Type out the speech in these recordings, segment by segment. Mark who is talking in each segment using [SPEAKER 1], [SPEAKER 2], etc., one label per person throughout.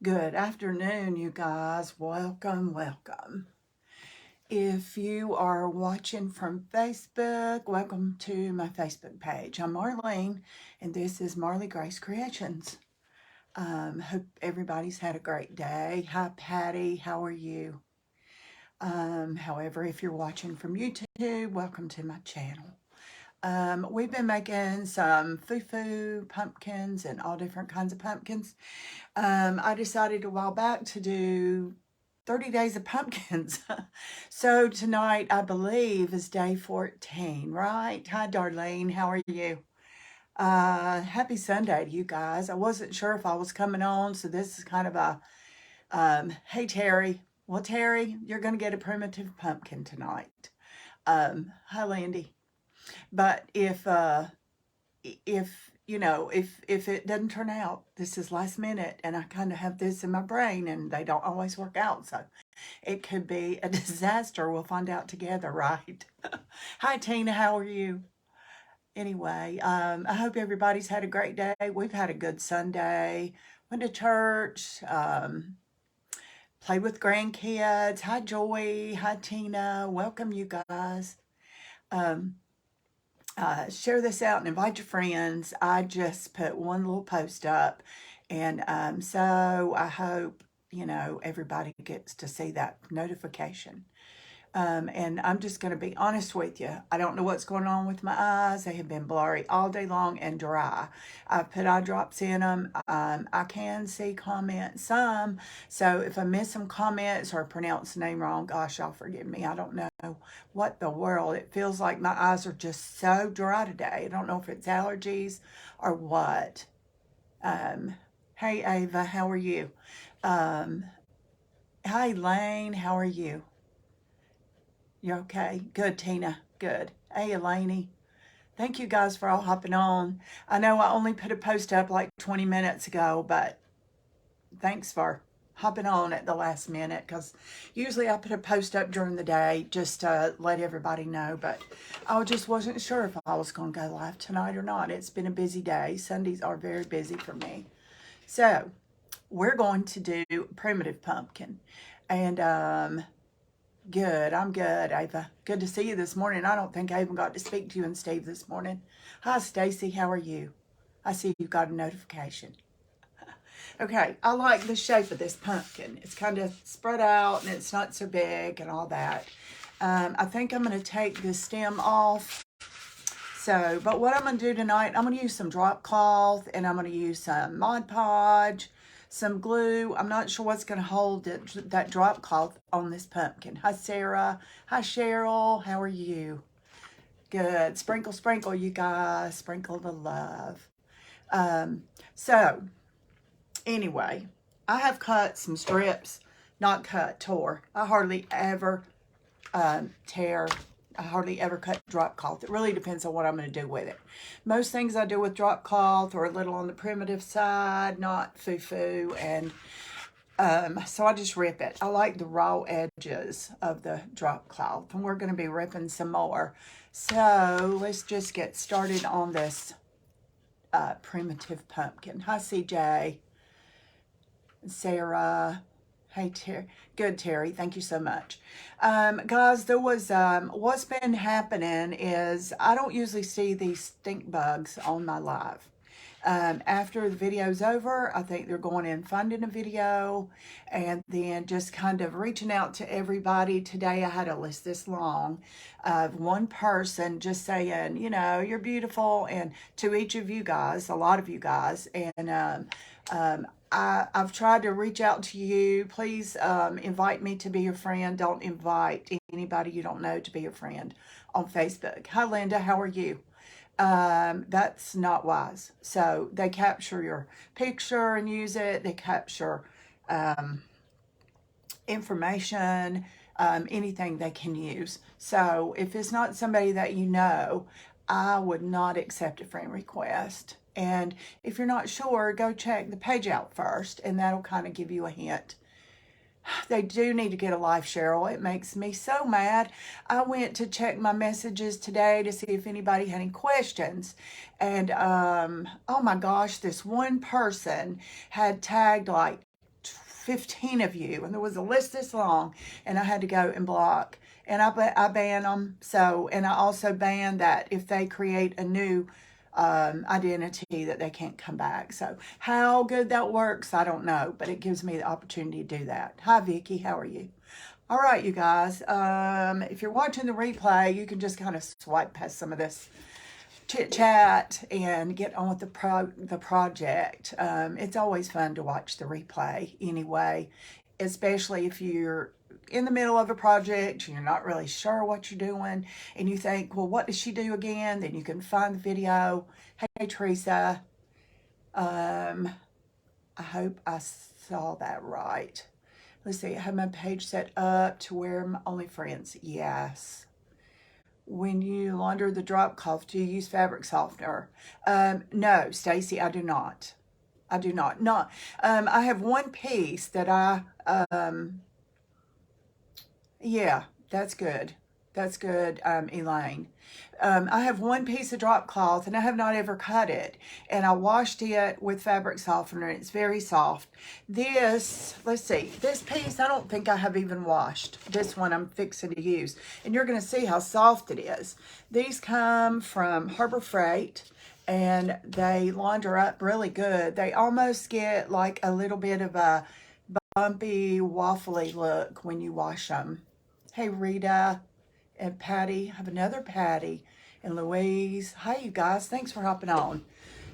[SPEAKER 1] Good afternoon, you guys. Welcome, welcome. If you are watching from Facebook, welcome to my Facebook page. I'm Marlene, and this is Marley Grace Creations. Hope everybody's had a great day. Hi, Patty. How are you? However, if you're watching from YouTube, welcome to my channel. We've been making some foo-foo pumpkins and all different kinds of pumpkins. I decided a while back to do 30 days of pumpkins. So tonight, I believe, is day 14, right? Hi, Darlene. How are you? Happy Sunday to you guys. I wasn't sure if I was coming on, so this is kind of a, hey, Terry. Well, Terry, you're going to get a primitive pumpkin tonight. Hi, Landy. But if if it doesn't turn out, this is last minute and I kind of have this in my brain and they don't always work out, so it could be a disaster. We'll find out together, right? Hi, Tina. How are you? Anyway, I hope everybody's had a great day. We've had a good Sunday. Went to church, played with grandkids. Hi, Joy. Hi, Tina. Welcome, you guys. um, Share this out and invite your friends. I just put one little post up, and so I hope everybody gets to see that notification. And I'm just going to be honest with you. I don't know what's going on with my eyes. They have been blurry all day long and dry. I put eye drops in them. I can see comments some. So if I miss some comments or pronounce the name wrong, gosh, y'all forgive me. I don't know what the world. It feels like my eyes are just so dry today. I don't know if it's allergies or what. Um, hey, Ava, how are you? Um, hi, Lane, how are you? You're okay? Good, Tina. Good. Hey, Elaney. Thank you guys for all hopping on. I know I only put a post up like 20 minutes ago, but thanks for hopping on at the last minute because usually I put a post up during the day just to let everybody know, but I just wasn't sure if I was going to go live tonight or not. It's been a busy day. Sundays are very busy for me. So we're going to do primitive pumpkin. And Good. I'm good, Ava. Good to see you this morning. I don't think I even got to speak to you and Steve this morning. Hi, Stacy. How are you? I see you got a notification. Okay, I like the shape of this pumpkin. It's kind of spread out and it's not so big and all that. I think I'm going to take the stem off. So, but what I'm going to do tonight, I'm going to use some drop cloth and I'm going to use some Mod Podge, some glue. I'm not sure what's going to hold that drop cloth on this pumpkin. Hi, Sarah. Hi, Cheryl. How are you? Good. Sprinkle, sprinkle, you guys. Sprinkle the love. Um, so, anyway, I have cut some strips, not cut, tore. I hardly ever tear. I hardly ever cut drop cloth. It really depends on what I'm going to do with it. Most things I do with drop cloth are a little on the primitive side, not foo-foo, and so I just rip it. I like the raw edges of the drop cloth, and we're going to be ripping some more. So let's just get started on this primitive pumpkin. Hi, CJ, Sarah. Hey, Terry. Good, Terry. Thank you so much. Guys, there was, what's been happening is I don't usually see these stink bugs on my live. After the video's over, I think they're going in finding a video and then just kind of reaching out to everybody. Today I had a list this long of one person just saying, you're beautiful, and to each of you guys, a lot of you guys, and I've tried to reach out to you. Please invite me to be your friend. Don't invite anybody you don't know to be your friend on Facebook. Hi, Linda. How are you? That's not wise. So they capture your picture and use it. They capture information, anything they can use. So if it's not somebody that you know, I would not accept a friend request. And if you're not sure, go check the page out first, and that'll kind of give you a hint. They do need to get a life, Cheryl. It makes me so mad. I went to check my messages today to see if anybody had any questions. And oh my gosh, this one person had tagged like 15 of you, and there was a list this long, and I had to go and block. And I ban them. So, and I also ban that if they create a new identity that they can't come back. So how good that works, I don't know, but it gives me the opportunity to do that. Hi, Vicky. How are you? All right, you guys. If you're watching the replay, you can just kind of swipe past some of this chit chat and get on with the project. It's always fun to watch the replay anyway, especially if you're in the middle of a project, you're not really sure what you're doing, and you think, well, what does she do again? Then you can find the video. Hey, Teresa. I hope I saw that right. Let's see, I have my page set up to where my only friends. Yes. When you launder the drop cloth, do you use fabric softener? No, Stacy, I do not. I do not. Not. I have one piece that yeah, that's good. That's good, Elaine. I have one piece of drop cloth and I have not ever cut it. And I washed it with fabric softener. It's very soft. This, let's see, this piece I don't think I have even washed. This one I'm fixing to use. And you're going to see how soft it is. These come from Harbor Freight and they launder up really good. They almost get like a little bit of a bumpy, waffly look when you wash them. Hey, Rita and Patty. I have another Patty and Louise. Hi, you guys. Thanks for hopping on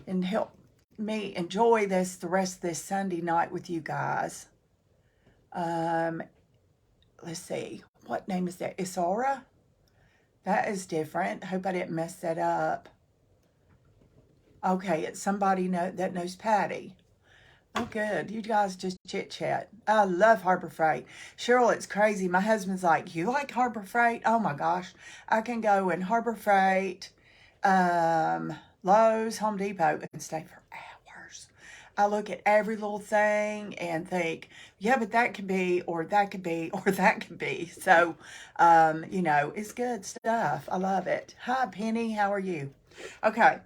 [SPEAKER 1] and help me enjoy this the rest of this Sunday night with you guys. Let's see. What name is that? Isora? That is different. Hope I didn't mess that up. Okay, it's somebody that knows Patty. Oh, good. You guys just chit-chat. I love Harbor Freight. Cheryl, it's crazy. My husband's like, you like Harbor Freight? Oh, my gosh. I can go in Harbor Freight, Lowe's, Home Depot, and stay for hours. I look at every little thing and think, yeah, but that could be, or that could be, or that could be. So, you know, it's good stuff. I love it. Hi, Penny. How are you? Okay.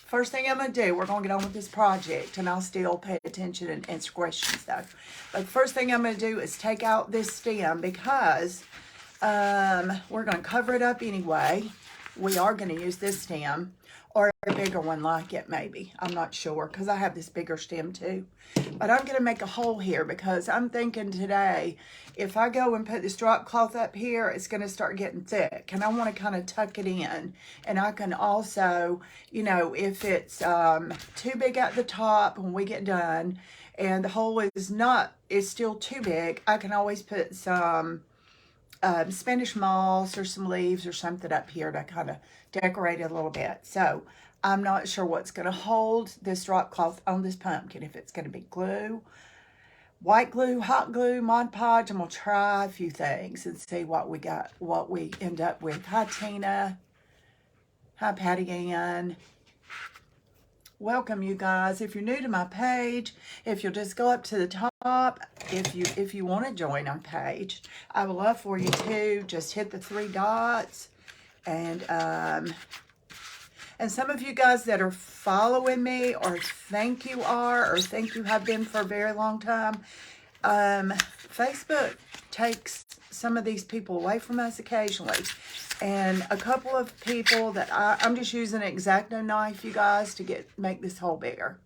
[SPEAKER 1] First thing I'm going to do, we're going to get on with this project, and I'll still pay attention and answer questions, though. But the first thing I'm going to do is take out this stem because we're going to cover it up anyway. We are going to use this stem or a bigger one like it, maybe. I'm not sure because I have this bigger stem, too. But I'm going to make a hole here because I'm thinking today, if I go and put this drop cloth up here, it's going to start getting thick. And I want to kind of tuck it in. And I can also, you know, if it's too big at the top when we get done and the hole is still too big, I can always put some Spanish moss or some leaves or something up here to kind of decorate it a little bit. So I'm not sure what's going to hold this drop cloth on this pumpkin. If it's going to be glue, white glue, hot glue, Mod Podge. I'm going to try a few things and see what we got, what we end up with. Hi, Tina. Hi, Patty Ann. Welcome, you guys. If you're new to my page, if you'll just go up to the top, if you want to join our page, I would love for you to just hit the 3 dots. And some of you guys that are following me or think you are or think you have been for a very long time, Facebook takes some of these people away from us occasionally. And a couple of people that I'm just using an X-Acto knife, you guys, to make this hole bigger.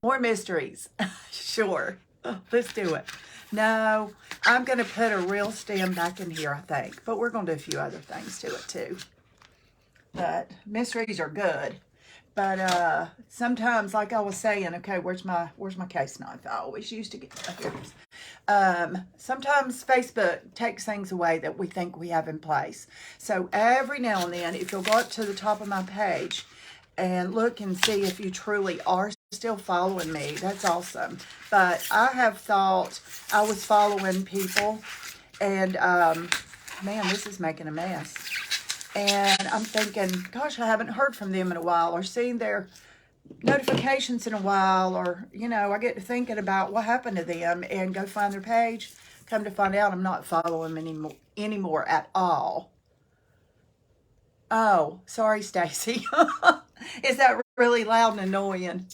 [SPEAKER 1] More mysteries. Sure. Let's do it. No, I'm going to put a real stem back in here, I think. But we're going to do a few other things to it, too. But mysteries are good. But sometimes, like I was saying, okay, where's my case knife? I always used to get, here it is. Sometimes Facebook takes things away that we think we have in place. So every now and then, if you'll go up to the top of my page and look and see if you truly are still following me, that's awesome. But I have thought I was following people, and man, this is making a mess. And I'm thinking, gosh, I haven't heard from them in a while or seen their notifications in a while, or, you know, I get to thinking about what happened to them and go find their page. Come to find out I'm not following them anymore at all. Oh, sorry, Stacy. Is that really loud and annoying.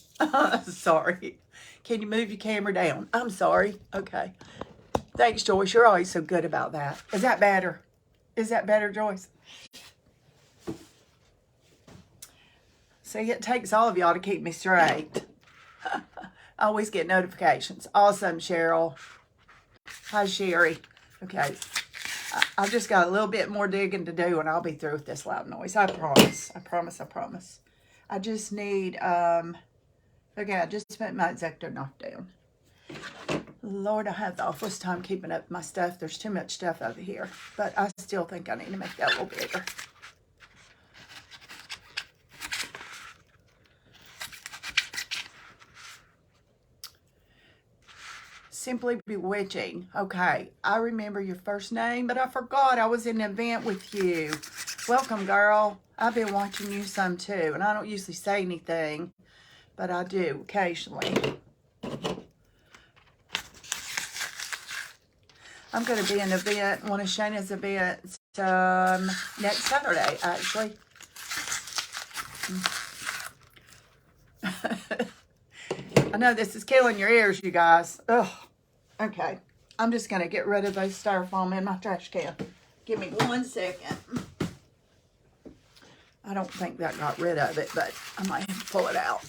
[SPEAKER 1] Sorry. Can you move your camera down? I'm sorry. Okay. Thanks, Joyce. You're always so good about that. Is that better? Is that better, Joyce? See, it takes all of y'all to keep me straight. I always get notifications. Awesome, Cheryl. Hi, Sherry. Okay. I've just got a little bit more digging to do and I'll be through with this loud noise. I promise. I promise. I promise. I just need, okay, I just spent my Exacto knockdown. Lord, I have the awfulest time keeping up with my stuff. There's too much stuff over here. But I still think I need to make that a little bigger. Simply Bewitching. Okay, I remember your first name, but I forgot I was in an event with you. Welcome, girl. I've been watching you some too, and I don't usually say anything, but I do occasionally. I'm going to be in an event, one of Shayna's events, next Saturday, actually. I know this is killing your ears, you guys. Ugh. Okay. I'm just going to get rid of those styrofoam in my trash can. Give me 1 second. I don't think that got rid of it, but I might have to pull it out.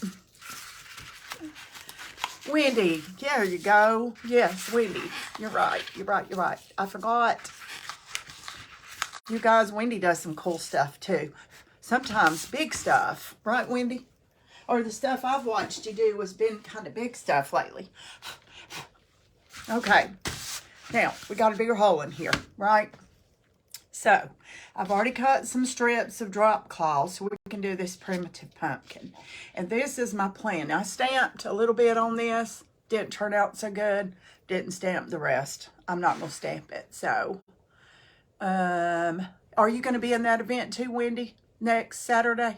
[SPEAKER 1] Wendy, there you go. Yes, Wendy, you're right. You're right. You're right. I forgot. You guys, Wendy does some cool stuff too. Sometimes big stuff. Right, Wendy? Or the stuff I've watched you do has been kind of big stuff lately. Okay. Now, we got a bigger hole in here, right? So, I've already cut some strips of drop cloth so we can do this primitive pumpkin. And this is my plan. I stamped a little bit on this. Didn't turn out so good. Didn't stamp the rest. I'm not going to stamp it. So, are you going to be in that event too, Wendy, next Saturday?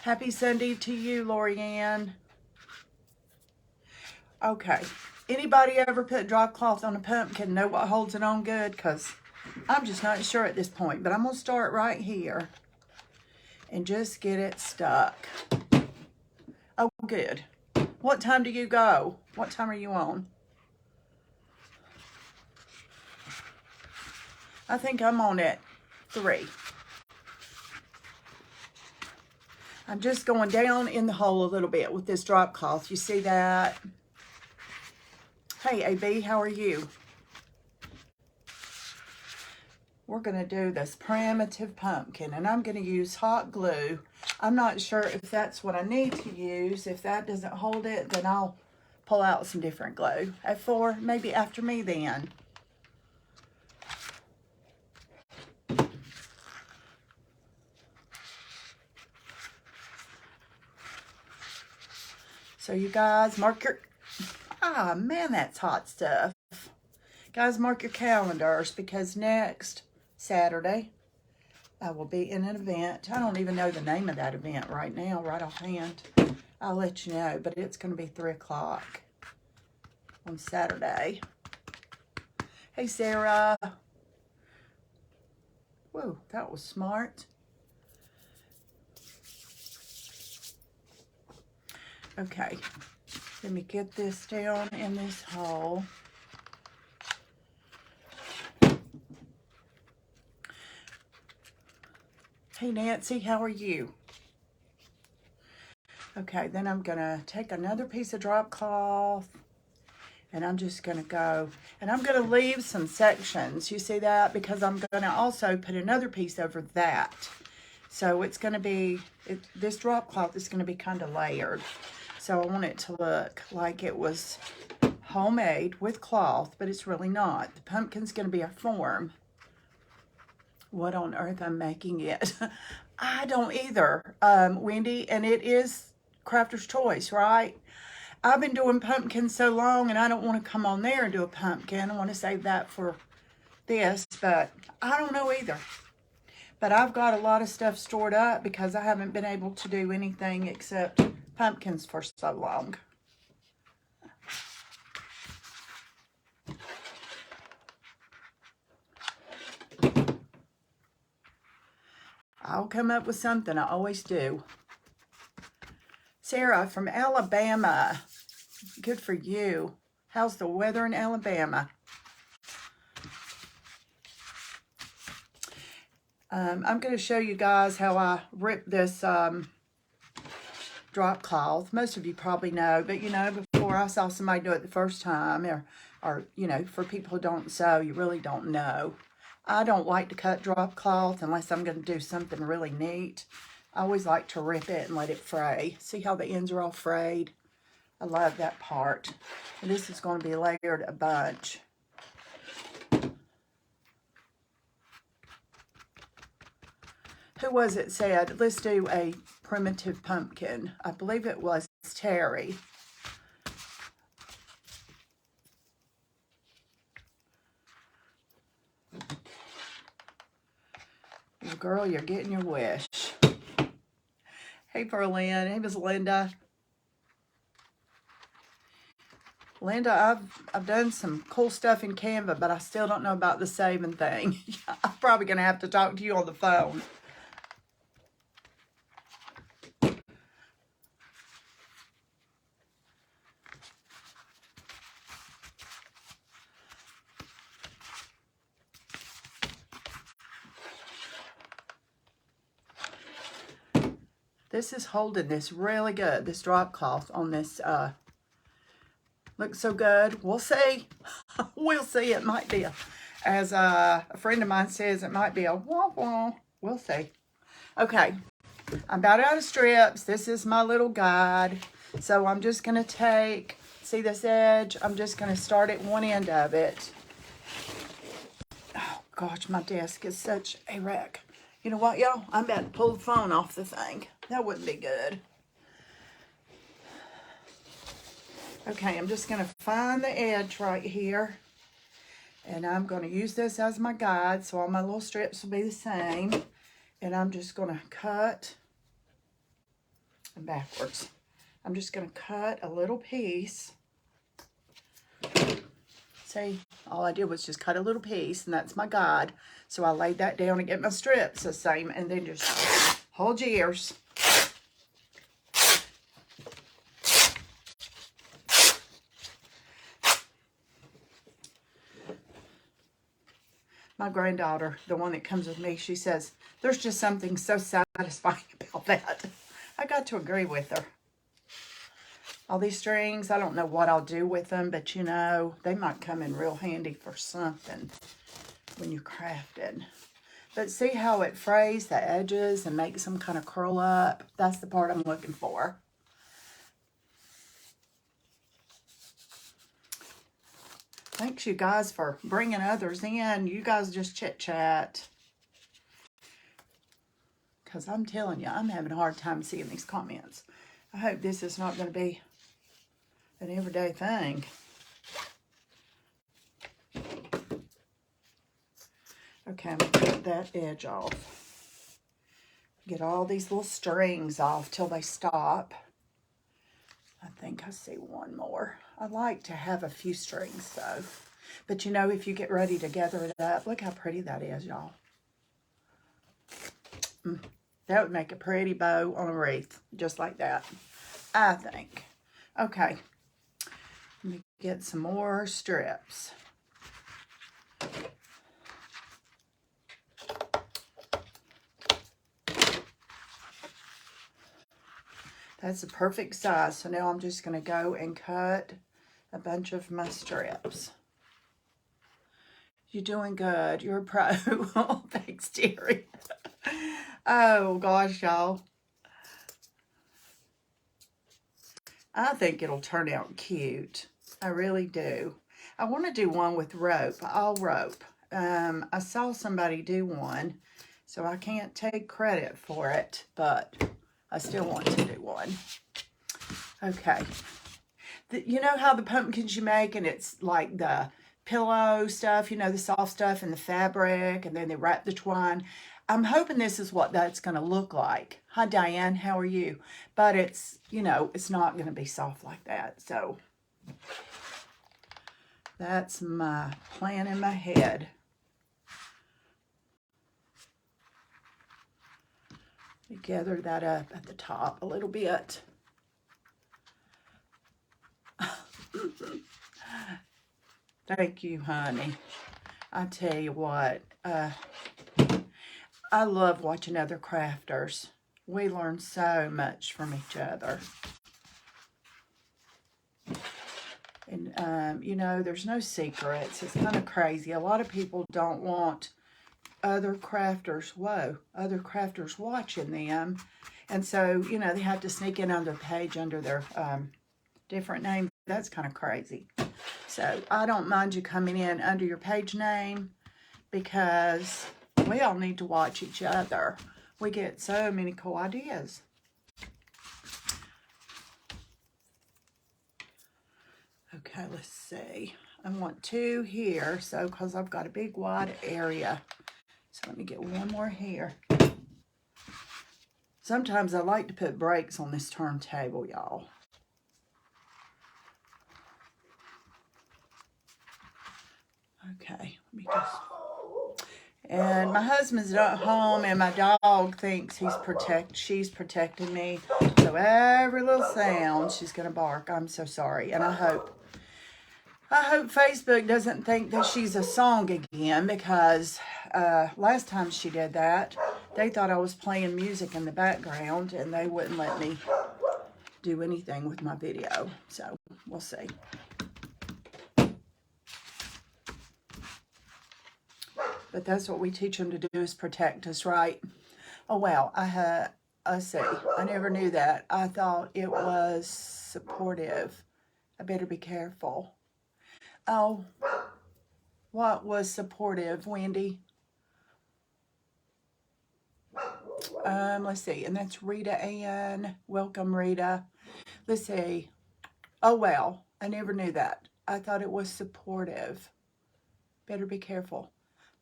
[SPEAKER 1] Happy Sunday to you, Lorianne. Okay. Anybody ever put drop cloth on a pumpkin? Know what holds it on good? Because I'm just not sure at this point. But I'm going to start right here and just get it stuck. Oh, good. What time do you go? What time are you on? I think I'm on at 3. I'm just going down in the hole a little bit with this drop cloth. You see that? Hey, AB, how are you? We're going to do this primitive pumpkin, and I'm going to use hot glue. I'm not sure if that's what I need to use. If that doesn't hold it, then I'll pull out some different glue. At 4, maybe after me then. So you guys mark your... Ah, man, that's hot stuff. Guys, mark your calendars because next Saturday I will be in an event. I don't even know the name of that event right now, right offhand. I'll let you know, but it's going to be 3 o'clock on Saturday. Hey, Sarah. Whoa, that was smart. Okay, let me get this down in this hole. Hey, Nancy, how are you? Okay, then I'm going to take another piece of drop cloth, and I'm just going to go, and I'm going to leave some sections. You see that? Because I'm going to also put another piece over that. So it's going to be, this drop cloth is going to be kind of layered. So I want it to look like it was homemade with cloth, but it's really not. The pumpkin's going to be a form. What on earth I'm making it? I don't either, Wendy, and it is crafter's choice, right? I've been doing pumpkins so long, and I don't want to come on there and do a pumpkin. I want to save that for this, but I don't know either. But I've got a lot of stuff stored up because I haven't been able to do anything except pumpkins for so long. I'll come up with something. I always do. Sarah from Alabama. Good for you. How's the weather in Alabama? I'm going to show you guys how I rip this drop cloth. Most of you probably know, but you know, before I saw somebody do it the first time, or you know, for people who don't sew, you really don't know. I don't like to cut drop cloth unless I'm going to do something really neat. I always like to rip it and let it fray. See how the ends are all frayed? I love that part. And this is going to be layered a bunch. Who was it said, let's do a primitive pumpkin? I believe it was Terry. Girl, you're getting your wish. Hey, Berlin. Hey, Miss Linda. Linda, I've done some cool stuff in Canva, but I still don't know about the saving thing. I'm probably going to have to talk to you on the phone. This is holding this really good, this drop cloth on this, looks so good. We'll see. We'll see. It might be, as a friend of mine says, it might be a wah-wah. We'll see. Okay, I'm about out of strips. This is my little guide. So I'm just going to take, see this edge? I'm just going to start at one end of it. Oh, gosh, my desk is such a wreck. You know what, y'all? I'm about to pull the phone off the thing. That wouldn't be good. Okay, I'm just going to find the edge right here. And I'm going to use this as my guide, so all my little strips will be the same. And I'm just going to cut backwards. I'm just going to cut a little piece. See, all I did was just cut a little piece, and that's my guide. So I laid that down and get my strips the same, and then just hold your ears. My granddaughter, the one that comes with me, she says, there's just something so satisfying about that. I got to agree with her. All these strings, I don't know what I'll do with them, but you know, they might come in real handy for something when you're crafting. But see how it frays the edges and makes them kind of curl up? That's the part I'm looking for. Thanks you guys for bringing others in. You guys just chit chat. Because I'm telling you, I'm having a hard time seeing these comments. I hope this is not going to be an everyday thing. Okay, I'm going to cut that edge off. Get all these little strings off till they stop. I think I see one more. I like to have a few strings though. But you know, if you get ready to gather it up, look how pretty that is, y'all. That would make a pretty bow on a wreath, just like that, I think. Okay, let me get some more strips. That's the perfect size. So now I'm just going to go and cut a bunch of my strips. You're doing good. You're a pro. Oh, thanks, Terry. Oh, gosh, y'all. I think it'll turn out cute. I really do. I want to do one with rope, all rope. I saw somebody do one, so I can't take credit for it, but I still want to do one. Okay. You know how the pumpkins you make, and it's like the pillow stuff, you know, the soft stuff and the fabric, and then they wrap the twine. I'm hoping this is what that's going to look like. Hi, Diane. How are you? But it's, you know, it's not going to be soft like that. So that's my plan in my head. Let me gather that up at the top a little bit. Thank you, honey. I tell you what, I love watching other crafters. We learn so much from each other. And, you know, there's no secrets. It's kind of crazy. A lot of people don't want other crafters watching them. And so, you know, they have to sneak in on their page under their different names. That's kind of crazy. So I don't mind you coming in under your page name because we all need to watch each other. We get so many cool ideas. Okay, let's see. I want 2 here, so because I've got a big wide area. So let me get one more here. Sometimes I like to put breaks on this turntable, y'all. Okay, let me just... And my husband's not home, and my dog thinks she's protecting me. So every little sound, she's gonna bark. I'm so sorry, and I hope Facebook doesn't think that she's a song again, because last time she did that, they thought I was playing music in the background, and they wouldn't let me do anything with my video. So we'll see. But that's what we teach them to do, is protect us, right? Oh, wow. Let's see. I never knew that. I thought it was supportive. I better be careful. Oh, what was supportive, Wendy? Let's see. And that's Rita Ann. Welcome, Rita. Let's see. Oh, well. I never knew that. I thought it was supportive. Better be careful.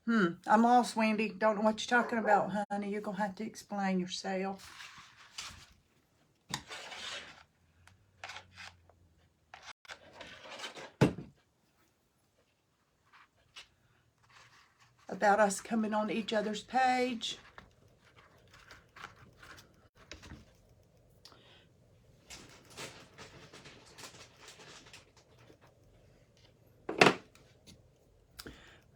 [SPEAKER 1] I'm lost, Wendy. Don't know what you're talking about, honey. You're going to have to explain yourself. About us coming on each other's page.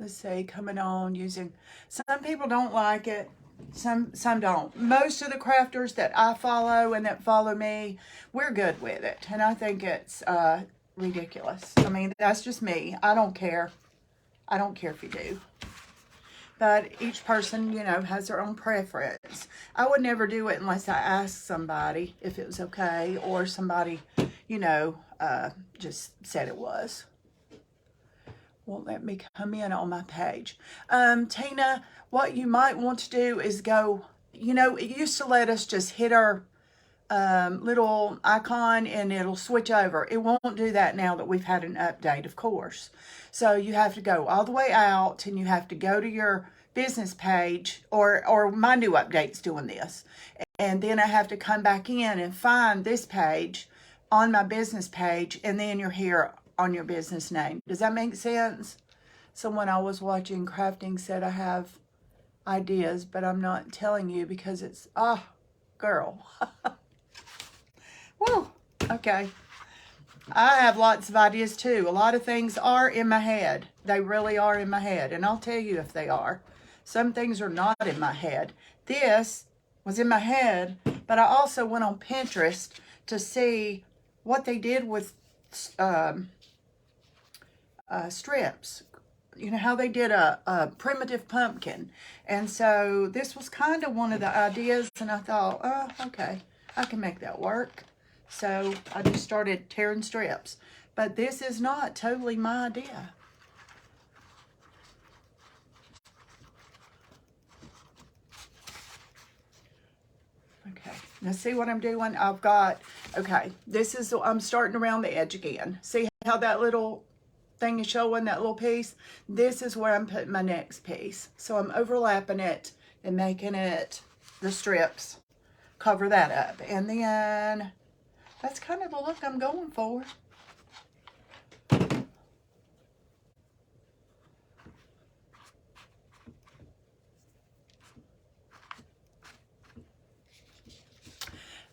[SPEAKER 1] Let's say coming on using, some people don't like it, some don't. Most of the crafters that I follow and that follow me, we're good with it, and I think it's ridiculous. I mean, that's just me. I don't care if you do, but each person, you know, has their own preference. I would never do it unless I asked somebody if it was okay, or somebody, you know, just said it was. Won't let me come in on my page. Tina, what you might want to do is go, you know, it used to let us just hit our little icon and it'll switch over. It won't do that now that we've had an update, of course. So you have to go all the way out, and you have to go to your business page, or my new update's doing this. And then I have to come back in and find this page on my business page, and then you're here on your business name. Does that make sense? Someone I was watching crafting said, I have ideas, but I'm not telling you because it's, girl. Woo, okay. I have lots of ideas too. A lot of things are in my head. They really are in my head, and I'll tell you if they are. Some things are not in my head. This was in my head, but I also went on Pinterest to see what they did with strips. You know how they did a primitive pumpkin. And so this was kind of one of the ideas, and I thought, oh, okay, I can make that work. So I just started tearing strips. But this is not totally my idea. Okay, now see what I'm doing? I've got, okay, this is, I'm starting around the edge again. See how that little thing is showing, that little piece? This is where I'm putting my next piece. So I'm overlapping it and making it the strips. Cover that up. And then that's kind of the look I'm going for.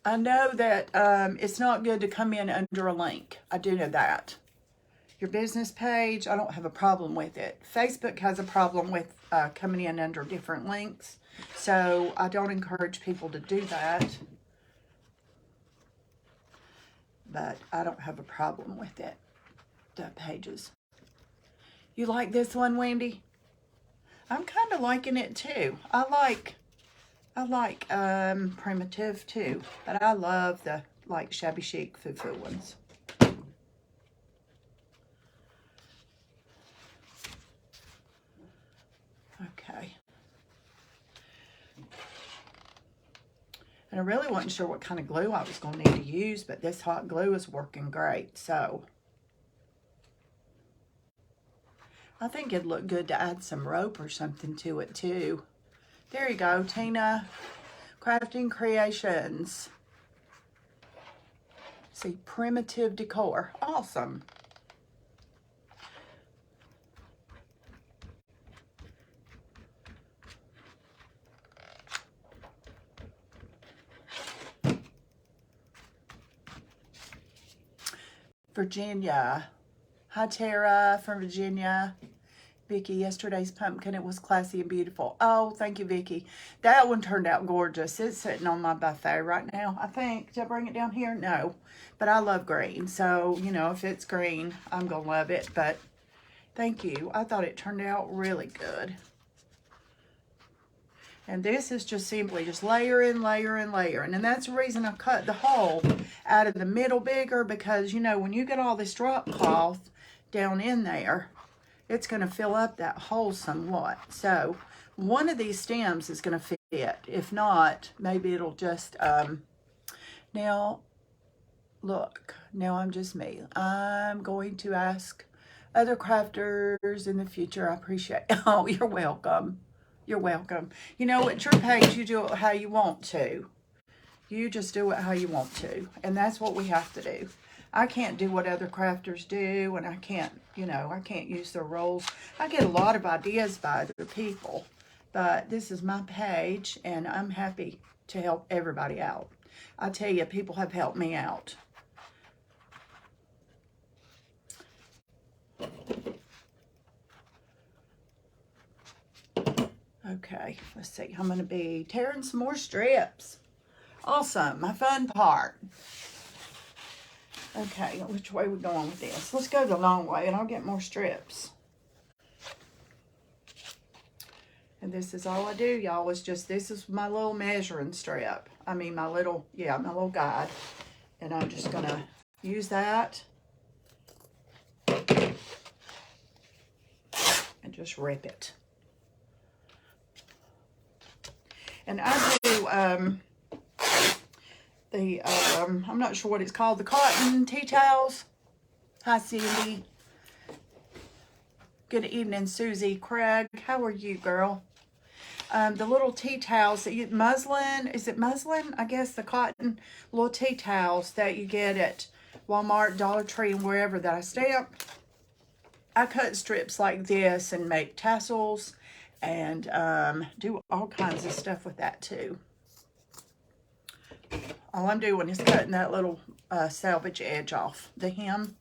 [SPEAKER 1] I know that it's not good to come in under a link. I do know that. Your business page, I don't have a problem with it. Facebook has a problem with coming in under different links. So I don't encourage people to do that. But I don't have a problem with it. The pages. You like this one, Wendy? I'm kind of liking it too. I like Primative too, but I love the like shabby chic foo-foo ones. Okay. And I really wasn't sure what kind of glue I was going to need to use, but this hot glue is working great. So I think it'd look good to add some rope or something to it too. There you go, Tina. Crafting Creations. See, Primitive Decor. Awesome. Virginia. Hi, Tara from Virginia. Vicky, yesterday's pumpkin, it was classy and beautiful. Oh, thank you, Vicky. That one turned out gorgeous. It's sitting on my buffet right now, I think. Did I bring it down here? No. But I love green. So, you know, if it's green, I'm going to love it. But thank you. I thought it turned out really good. And this is just simply just layering, layering, layering. And that's the reason I cut the hole out of the middle bigger, because, you know, when you get all this drop cloth down in there, it's going to fill up that hole somewhat. So one of these stems is going to fit. If not, maybe it'll just, now, look, now I'm just me. I'm going to ask other crafters in the future. I appreciate it. Oh, you're welcome. You're welcome. You know, at your page, you do it how you want to. You just do it how you want to. And that's what we have to do. I can't do what other crafters do, and I can't, you know, I can't use their roles. I get a lot of ideas by other people, but this is my page, and I'm happy to help everybody out. I tell you, people have helped me out. Okay, let's see. I'm going to be tearing some more strips. Awesome, my fun part. Okay, which way are we going with this? Let's go the long way, and I'll get more strips. And this is all I do, y'all, is just, this is my little measuring strip. I mean, my little guide. And I'm just going to use that. And just rip it. And I do, I'm not sure what it's called, the cotton tea towels. Hi, Cindy. Good evening, Susie. Craig, how are you, girl? The little tea towels that you, muslin, is it muslin? I guess the cotton little tea towels that you get at Walmart, Dollar Tree, and wherever that I stamp. I cut strips like this and make tassels and do all kinds of stuff with that too. All I'm doing is cutting that little salvage edge off the hem.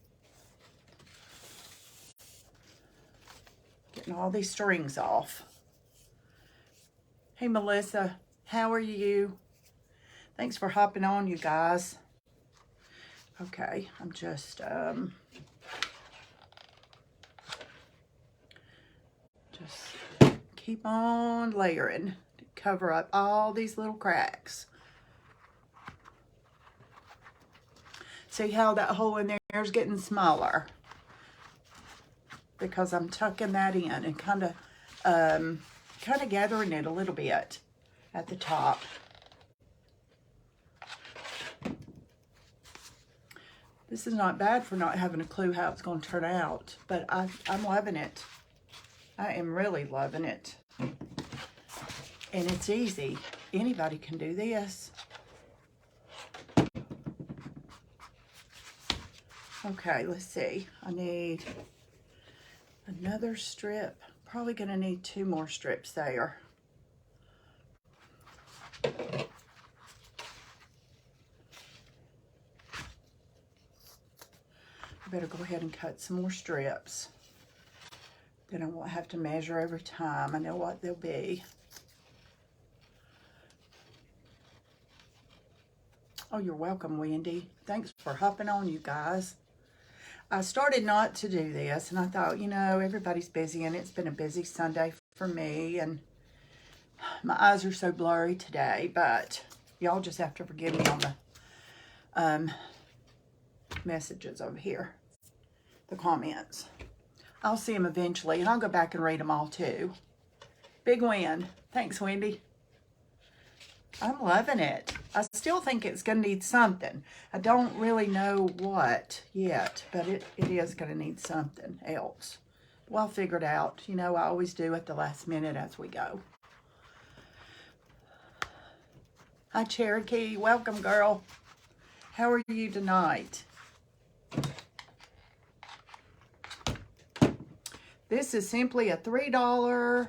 [SPEAKER 1] Getting all these strings off. Hey, Melissa, how are you? Thanks for hopping on, you guys. Okay, I'm just keep on layering to cover up all these little cracks. See how that hole in there is getting smaller? Because I'm tucking that in and kind of gathering it a little bit at the top. This is not bad for not having a clue how it's going to turn out, but I'm loving it. I am really loving it. And it's easy. Anybody can do this. Okay, let's see. I need another strip. Probably going to need 2 more strips there. better go ahead and cut some more strips. Then I won't have to measure every time. I know what they'll be. Oh, you're welcome, Wendy. Thanks for hopping on, you guys. I started not to do this, and I thought, you know, everybody's busy, and it's been a busy Sunday for me, and my eyes are so blurry today, but y'all just have to forgive me on the messages over here, the comments. I'll see them eventually, and I'll go back and read them all too. Big win. Thanks, Wendy. I'm loving it. I still think it's going to need something. I don't really know what yet, but it is going to need something else. Well, I'll figure it out. You know, I always do at the last minute as we go. Hi, Cherokee. Welcome, girl. How are you tonight? This is simply a $3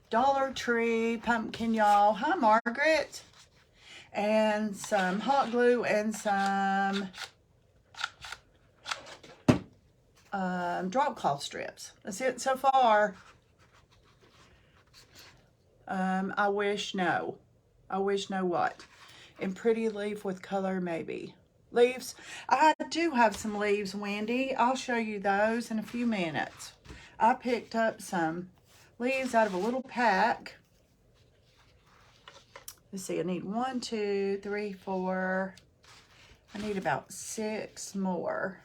[SPEAKER 1] Dollar Tree pumpkin, y'all. Hi, Margaret. And some hot glue and some drop cloth strips. That's it so far. I wish no what? And pretty leaf with color, maybe. Leaves. I do have some leaves, Wendy. I'll show you those in a few minutes. I picked up some leaves out of a little pack. Let's see, I need 1, 2, 3, 4. I need about 6 more.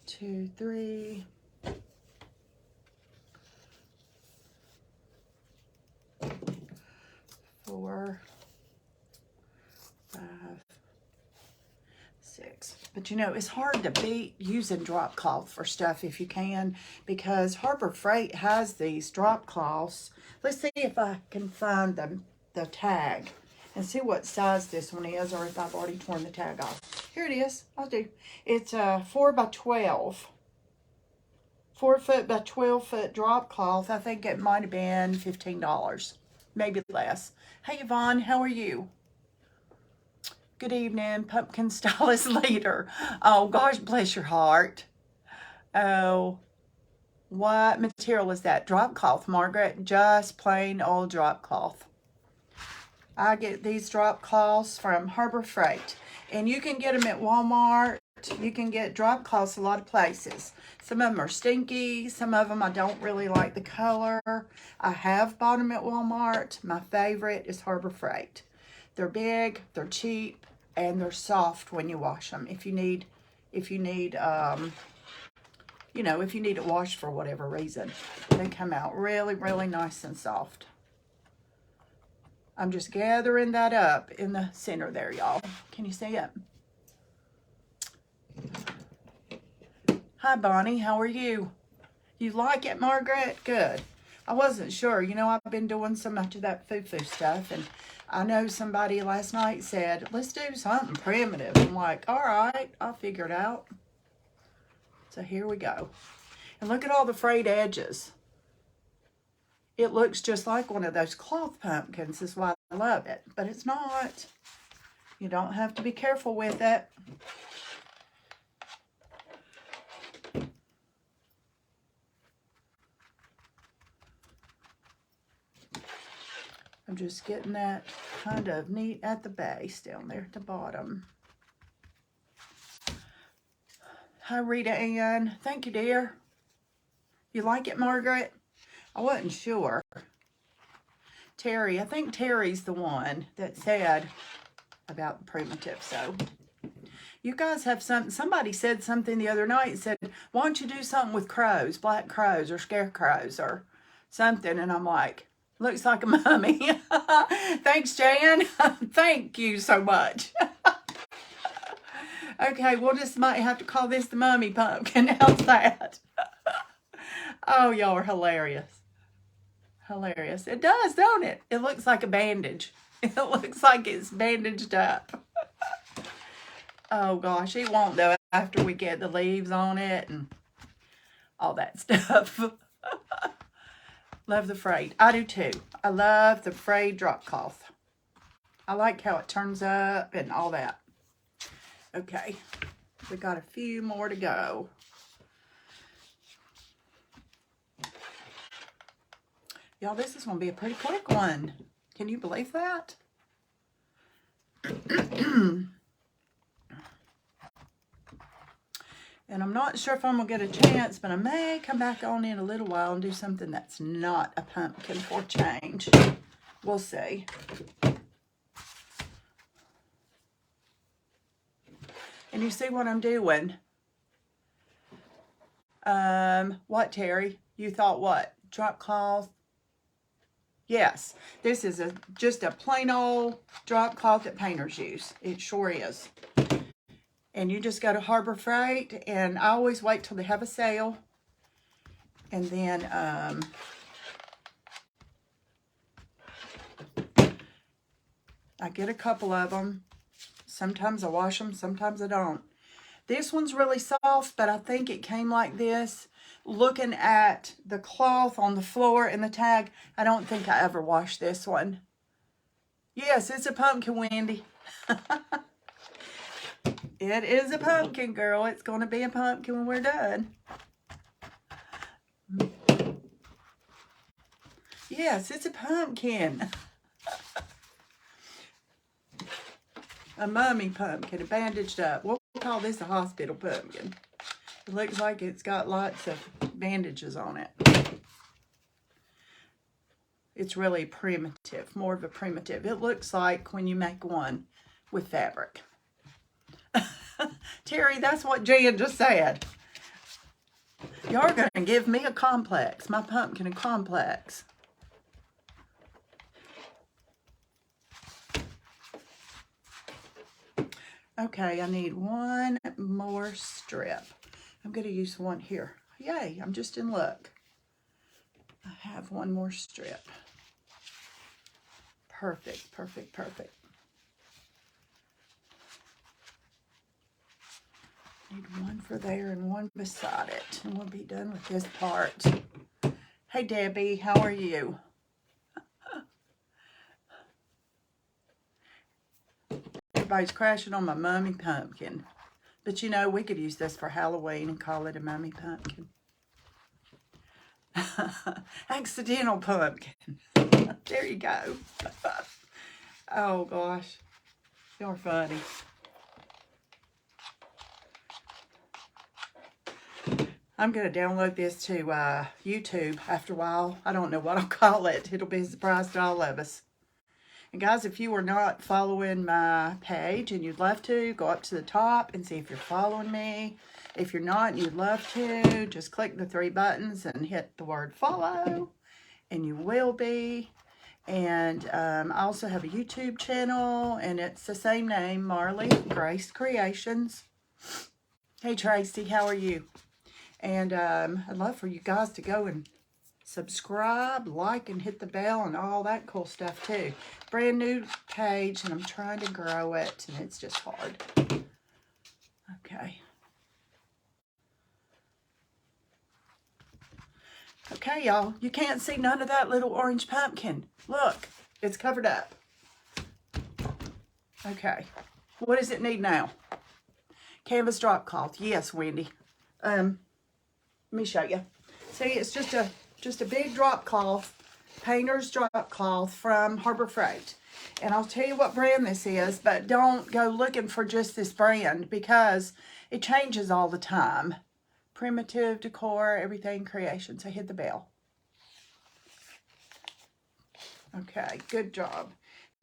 [SPEAKER 1] 2, 3. 4, 5, 6. But you know, it's hard to beat using drop cloth for stuff if you can, because Harbor Freight has these drop cloths. Let's see if I can find the tag and see what size this one is, or if I've already torn the tag off. Here it is. I'll do. It's a 4 by 12. 4 foot by 12 foot drop cloth. I think it might have been $15, maybe less. Hey, Yvonne, how are you? Good evening, pumpkin stylist leader. Oh, gosh, bless your heart. Oh, what material is that? Drop cloth, Margaret. Just plain old drop cloth. I get these drop cloths from Harbor Freight, and you can get them at Walmart. You can get drop cloths a lot of places. Some of them are stinky. Some of them I don't really like the color. I have bought them at Walmart. My favorite is Harbor Freight. They're big, they're cheap, and they're soft when you wash them. If you need you know, if you need it washed for whatever reason, they come out really, really nice and soft. I'm just gathering that up in the center there, y'all. Can you see it? Hi, Bonnie. How are you? You like it, Margaret? Good. I wasn't sure. You know, I've been doing so much of that foo-foo stuff, and I know somebody last night said, let's do something primitive. I'm like, all right, I'll figure it out. So here we go. And look at all the frayed edges. It looks just like one of those cloth pumpkins, is why I love it. But it's not. You don't have to be careful with it. I'm just getting that kind of neat at the base down there at the bottom. Hi, Rita Ann. Thank you, dear. You like it, Margaret? I wasn't sure. Terry, I think Terry's the one that said about the primitive. So you guys have somebody said something the other night, said, why don't you do something with crows, black crows or scarecrows or something? And I'm like, looks like a mummy. Thanks, Jan. Thank you so much. Okay, we'll just might have to call this the mummy pumpkin. How's that? Oh, y'all are hilarious. Hilarious. It does, don't it? It looks like a bandage. It looks like it's bandaged up. Oh, gosh. It won't, though, after we get the leaves on it and all that stuff. Love the frayed. I do, too. I love the frayed drop cloth. I like how it turns up and all that. Okay. We got a few more to go. Y'all, this is going to be a pretty quick one. Can you believe that? And I'm not sure if I'm going to get a chance, but I may come back on in a little while and do something that's not a pumpkin for change. We'll see. And you see what I'm doing? What, Terry? You thought what? Drop cloth? Yes. This is just a plain old drop cloth that painters use. It sure is. And you just go to Harbor Freight, and I always wait till they have a sale. And then I get a couple of them. Sometimes I wash them, sometimes I don't. This one's really soft, but I think it came like this. Looking at the cloth on the floor and the tag, I don't think I ever washed this one. Yes, it's a pumpkin, Wendy. It is a pumpkin, girl. It's going to be a pumpkin when we're done. Yes, it's a pumpkin. A mummy pumpkin, a bandaged up. We'll call this a hospital pumpkin. It looks like it's got lots of bandages on it. It's really primitive, more of a primitive. It looks like when you make one with fabric. Terry, that's what Jan just said. Y'all are going to give me a complex, my pumpkin a complex. Okay, I need one more strip. I'm going to use one here. Yay, I'm just in luck. I have one more strip. Perfect, perfect, perfect. Need one for there and one beside it, and we'll be done with this part. Hey, Debbie, how are you? Everybody's crashing on my mummy pumpkin. But you know, we could use this for Halloween and call it a mummy pumpkin. Accidental pumpkin. There you go. Oh, gosh. You're funny. I'm going to download this to YouTube after a while. I don't know what I'll call it. It'll be a surprise to all of us. And guys, if you are not following my page and you'd love to, go up to the top and see if you're following me. If you're not and you'd love to, just click the 3 buttons and hit the word follow, and you will be. And I also have a YouTube channel, and it's the same name, Marley Grace Creations. Hey, Tracy, how are you? And I'd love for you guys to go and subscribe, like, and hit the bell and all that cool stuff too. Brand new page, and I'm trying to grow it, and it's just hard. Okay. Okay, y'all. You can't see none of that little orange pumpkin. Look, it's covered up. Okay. What does it need now? Canvas drop cloth. Yes, Wendy. Let me show you. See, it's just a big drop cloth, painter's drop cloth from Harbor Freight. And I'll tell you what brand this is, but don't go looking for just this brand because it changes all the time. Primitive Decor, Everything Creation. So hit the bell. Okay, good job.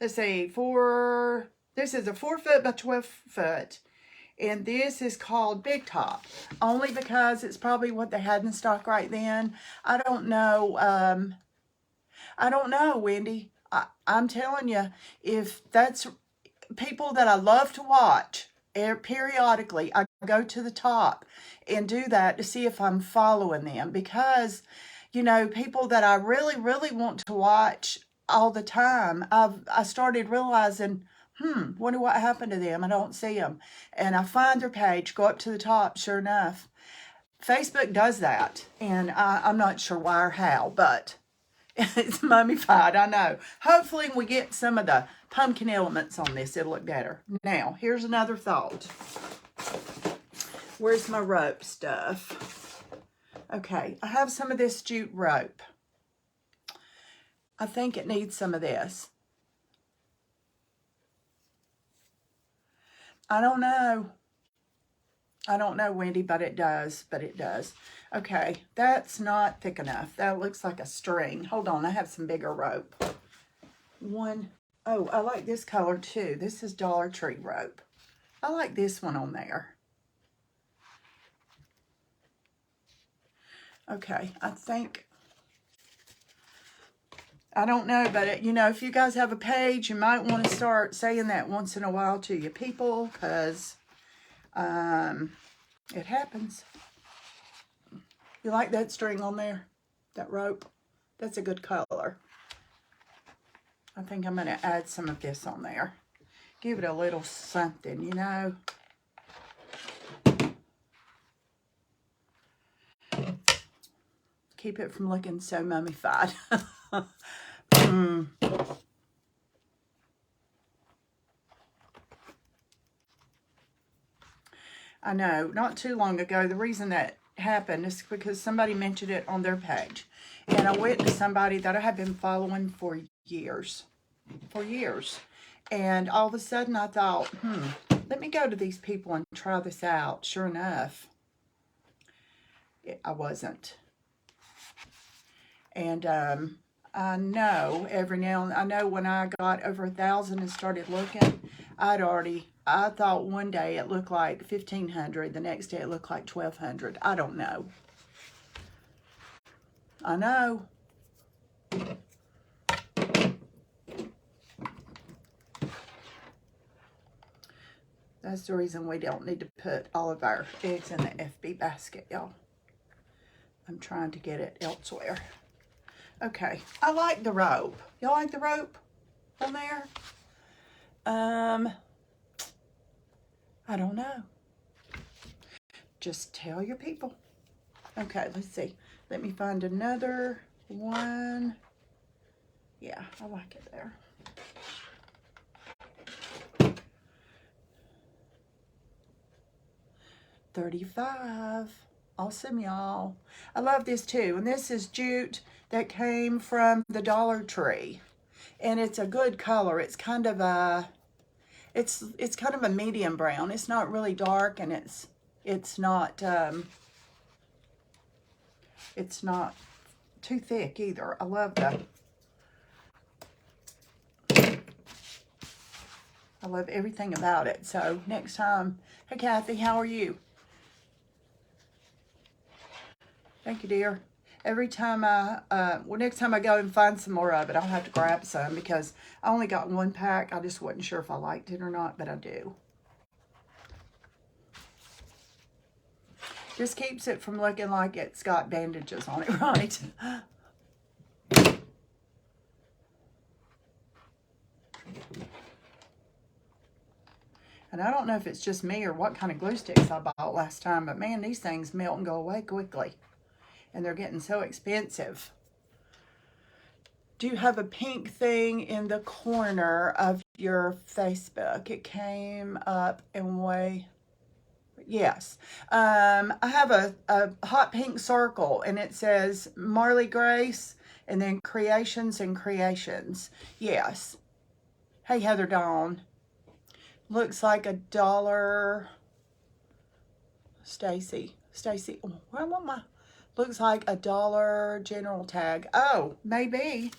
[SPEAKER 1] Let's see, this is a 4 foot by 12 foot. And this is called Big Top, only because it's probably what they had in stock right then. I don't know, Wendy. I'm telling you, if that's people that I love to watch, periodically, I go to the top and do that to see if I'm following them. Because, you know, people that I really, really want to watch all the time, I started realizing, wonder what happened to them. I don't see them. And I find their page, go up to the top, sure enough. Facebook does that. And I'm not sure why or how, but it's mummified, I know. Hopefully we get some of the pumpkin elements on this, it'll look better. Now, here's another thought. Where's my rope stuff? Okay, I have some of this jute rope. I think it needs some of this. I don't know. I don't know, Wendy, but it does. Okay, that's not thick enough. That looks like a string. Hold on, I have some bigger rope. Oh, I like this color too. This is Dollar Tree rope. I like this one on there. Okay, I don't know, but you know, if you guys have a page, you might want to start saying that once in a while to your people, because it happens. You like that string on there? That rope? That's a good color. I think I'm going to add some of this on there. Give it a little something, you know. Keep it from looking so mummified. I know, not too long ago, the reason that happened is because somebody mentioned it on their page. And I went to somebody that I have been following for years. And all of a sudden I thought, let me go to these people and try this out. Sure enough, I wasn't. And I know every now and I know when I got over 1,000 and started looking, I thought one day it looked like 1,500, the next day it looked like 1,200. I don't know. I know. That's the reason we don't need to put all of our eggs in the FB basket, y'all. I'm trying to get it elsewhere. Okay, I like the rope. Y'all like the rope on there? I don't know. Just tell your people. Okay, let's see. Let me find another one. Yeah, I like it there. $35. Awesome, y'all. I love this too. And this is jute that came from the Dollar Tree. And it's a good color. It's kind of a kind of a medium brown. It's not really dark, and it's not too thick either. I love everything about it. So next time, hey Kathy, how are you? Thank you, dear. Every time next time I go and find some more of it, I'll have to grab some because I only got one pack. I just wasn't sure if I liked it or not, but I do. Just keeps it from looking like it's got bandages on it, right? And I don't know if it's just me or what kind of glue sticks I bought last time, but man, these things melt and go away quickly. And they're getting so expensive. Do you have a pink thing in the corner of your Facebook? It came up and way. Yes. I have a hot pink circle, and it says Marley Grace, and then Creations and Creations. Yes. Hey, Heather Dawn. Looks like $1. Stacy. Where am I? Looks like $1 general tag. Oh, maybe.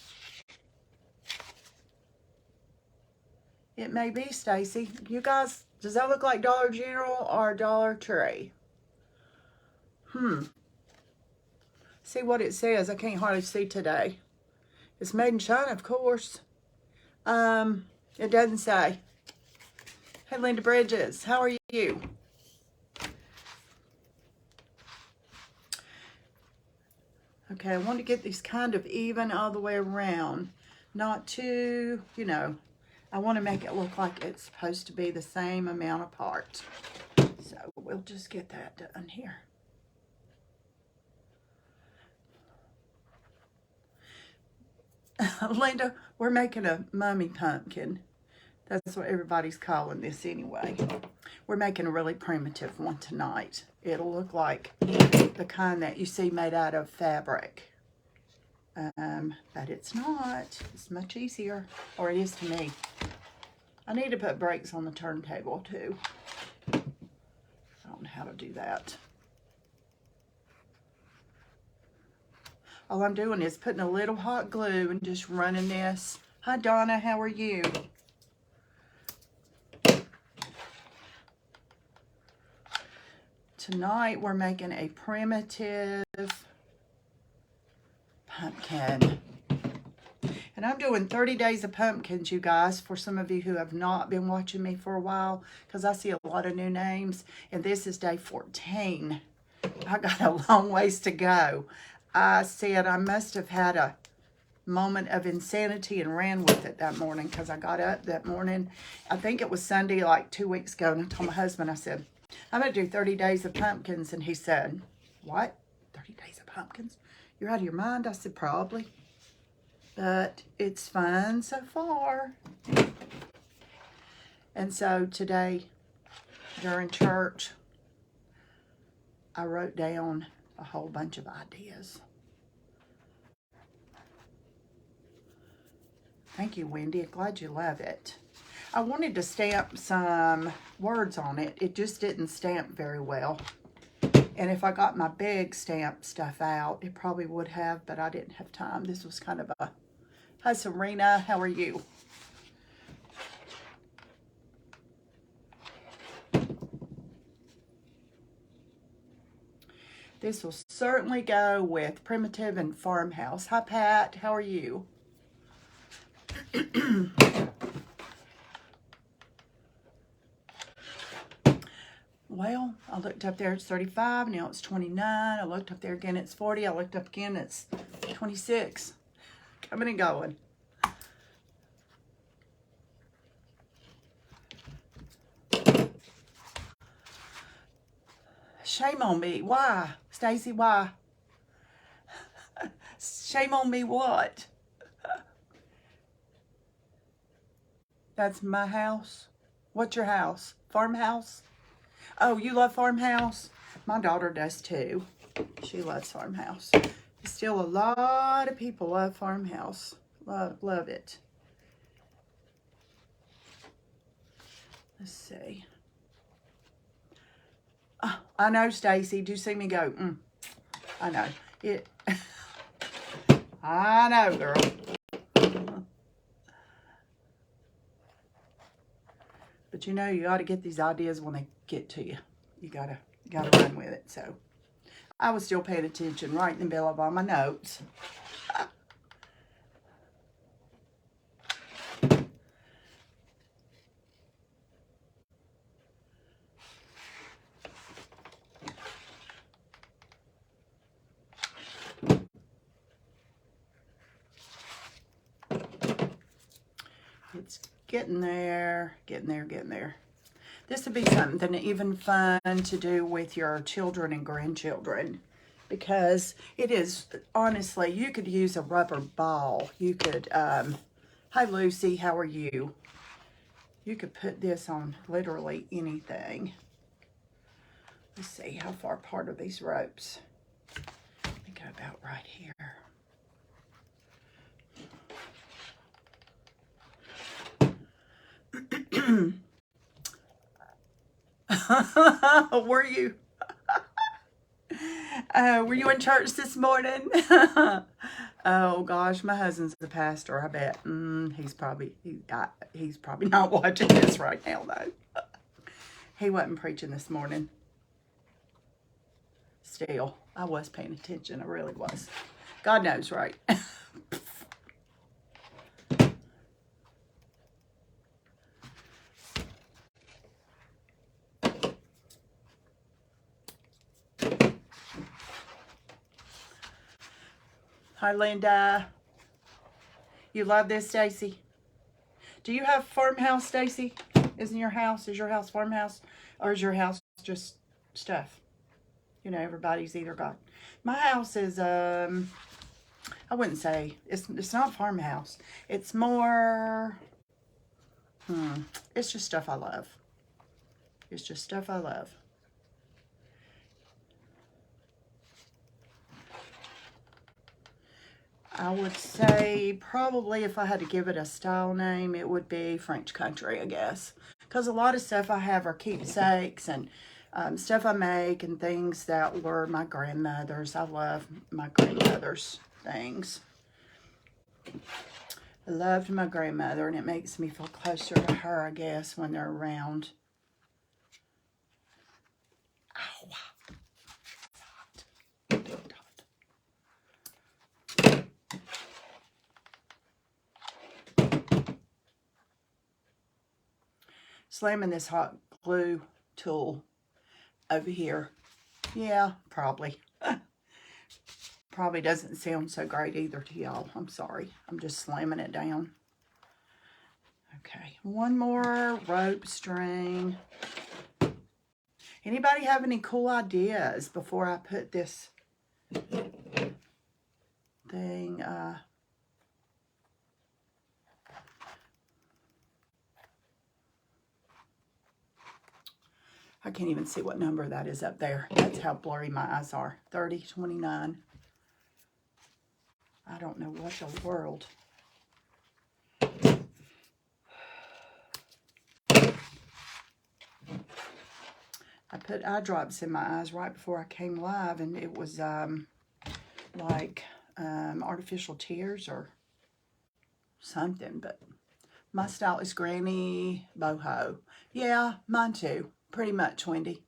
[SPEAKER 1] It may be, Stacy. You guys, does that look like Dollar General or Dollar Tree? See what it says. I can't hardly see today. It's made in China, of course. It doesn't say. Hey, Linda Bridges, how are you? Okay, I want to get these kind of even all the way around. Not too, you know, I want to make it look like it's supposed to be the same amount apart. So we'll just get that done here. Linda, we're making a mummy pumpkin. That's what everybody's calling this anyway. We're making a really primitive one tonight. It'll look like the kind that you see made out of fabric. But it's not. It's much easier, or it is to me. I need to put brakes on the turntable too. I don't know how to do that. All I'm doing is putting a little hot glue and just running this. Hi Donna, how are you? Tonight we're making a primitive pumpkin. And I'm doing 30 days of pumpkins, you guys, for some of you who have not been watching me for a while, because I see a lot of new names. And this is day 14. I got a long ways to go. I said I must have had a moment of insanity and ran with it that morning, because I got up that morning. I think it was Sunday, like 2 weeks ago, and I told my husband, I said, I'm going to do 30 days of pumpkins. And he said, what? 30 days of pumpkins? You're out of your mind? I said, probably. But it's fun so far. And so today, during church, I wrote down a whole bunch of ideas. Thank you, Wendy. I'm glad you love it. I wanted to stamp some words on it. It just didn't stamp very well. And if I got my big stamp stuff out, it probably would have, but I didn't have time. This was kind of a... Hi, Serena. How are you? This will certainly go with primitive and farmhouse. Hi, Pat. How are you? Well, I looked up there, it's 35. Now it's 29. I looked up there again, it's 40. I looked up again, it's 26. Coming and going. Shame on me. Why? Stacy, why? Shame on me what? That's my house. What's your house? Farmhouse? Oh, you love farmhouse? My daughter does too. She loves farmhouse. Still a lot of people love farmhouse. Love it. Let's see. Oh, I know, Stacy. Do you see me go? I know. It. I know, girl. But you know, you got to get these ideas when they get to you. You gotta run with it. So I was still paying attention, writing them up on my notes. It's getting there, getting there, getting there. This would be something even fun to do with your children and grandchildren, because it is, honestly, you could use a rubber ball. You could, hi Lucy, how are you? You could put this on literally anything. Let's see, how far apart are these ropes? I think about right here. Were you? Were you in church this morning? Oh gosh, my husband's the pastor. I bet he's probably not watching this right now though. He wasn't preaching this morning. Still, I was paying attention. I really was. God knows, right? Hi, Linda. You love this, Stacy? Do you have farmhouse, Stacy? Is your house farmhouse? Or is your house just stuff? You know, everybody's either got... My house is, I wouldn't say, it's not farmhouse. It's more, It's just stuff I love. It's just stuff I love. I would say probably if I had to give it a style name, it would be French Country, I guess. Because a lot of stuff I have are keepsakes and stuff I make and things that were my grandmother's. I love my grandmother's things. I loved my grandmother, and it makes me feel closer to her, I guess, when they're around. Ow. Slamming this hot glue tool over here. Yeah, probably. Probably doesn't sound so great either to y'all. I'm sorry. I'm just slamming it down. Okay, one more rope string. Anybody have any cool ideas before I put this thing? I can't even see what number that is up there. That's how blurry my eyes are. 30, 29. I don't know what the world. I put eye drops in my eyes right before I came live, and it was like artificial tears or something. But my style is granny boho. Yeah, mine too. Pretty much, Wendy.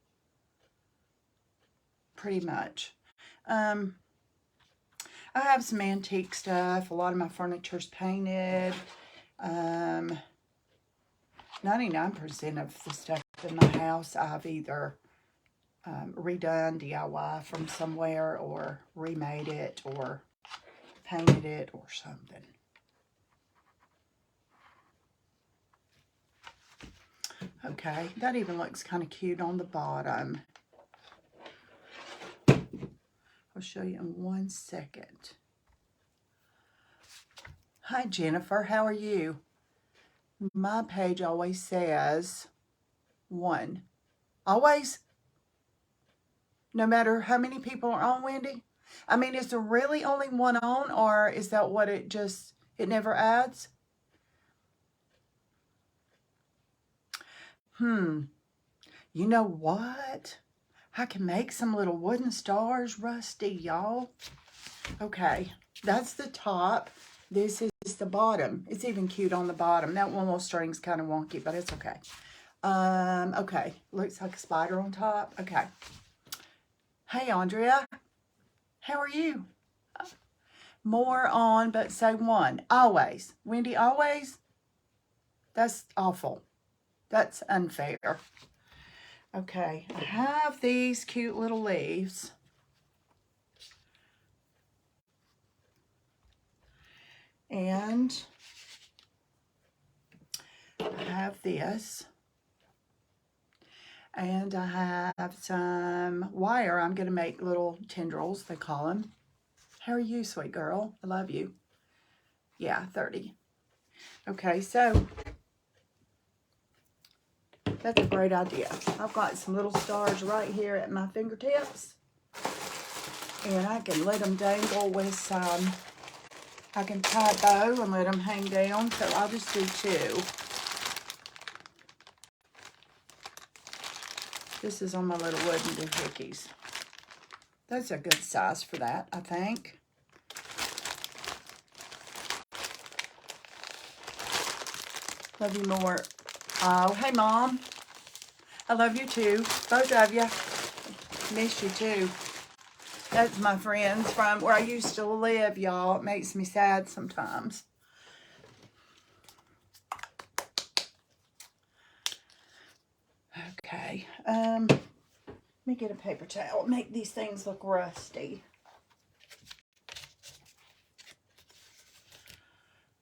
[SPEAKER 1] Pretty much. I have some antique stuff. A lot of my furniture's painted. 99% of the stuff in my house I've either redone DIY from somewhere or remade it or painted it or something. Okay, that even looks kind of cute on the bottom. I'll show you in 1 second. Hi, Jennifer. How are you? My page always says 1. Always? No matter how many people are on, Wendy? I mean, is there really only 1 on, or is that what it never adds? You know what? I can make some little wooden stars, Rusty, y'all. Okay, that's the top. This is the bottom. It's even cute on the bottom. That one little string's kind of wonky, but it's okay. Okay, looks like a spider on top. Okay. Hey, Andrea. How are you? More on, but say 1. Always. Wendy, always? That's awful. That's unfair. Okay, I have these cute little leaves. And I have this. And I have some wire. I'm going to make little tendrils, they call them. How are you, sweet girl? I love you. Yeah, 30. Okay, so that's a great idea. I've got some little stars right here at my fingertips. And I can let them dangle with some, I can tie a bow and let them hang down. So I'll just do 2. This is on my little wooden doohickeys. That's a good size for that, I think. Love you more. Oh, hey, Mom. I love you too. Both of you. Miss you too. That's my friends from where I used to live, y'all. It makes me sad sometimes. Okay. Let me get a paper towel. Make these things look rusty.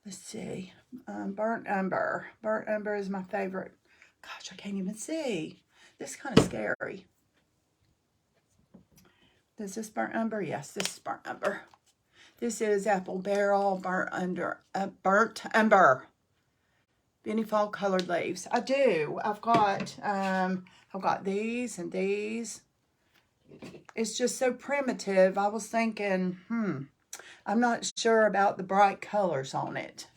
[SPEAKER 1] Let's see. Burnt umber. Burnt umber is my favorite. Gosh, I can't even see. This is kind of scary. Is this burnt umber? Yes, this is burnt umber. This is apple barrel burnt umber. Any fall colored leaves? I do. I've got these and these. It's just so primitive. I was thinking, I'm not sure about the bright colors on it.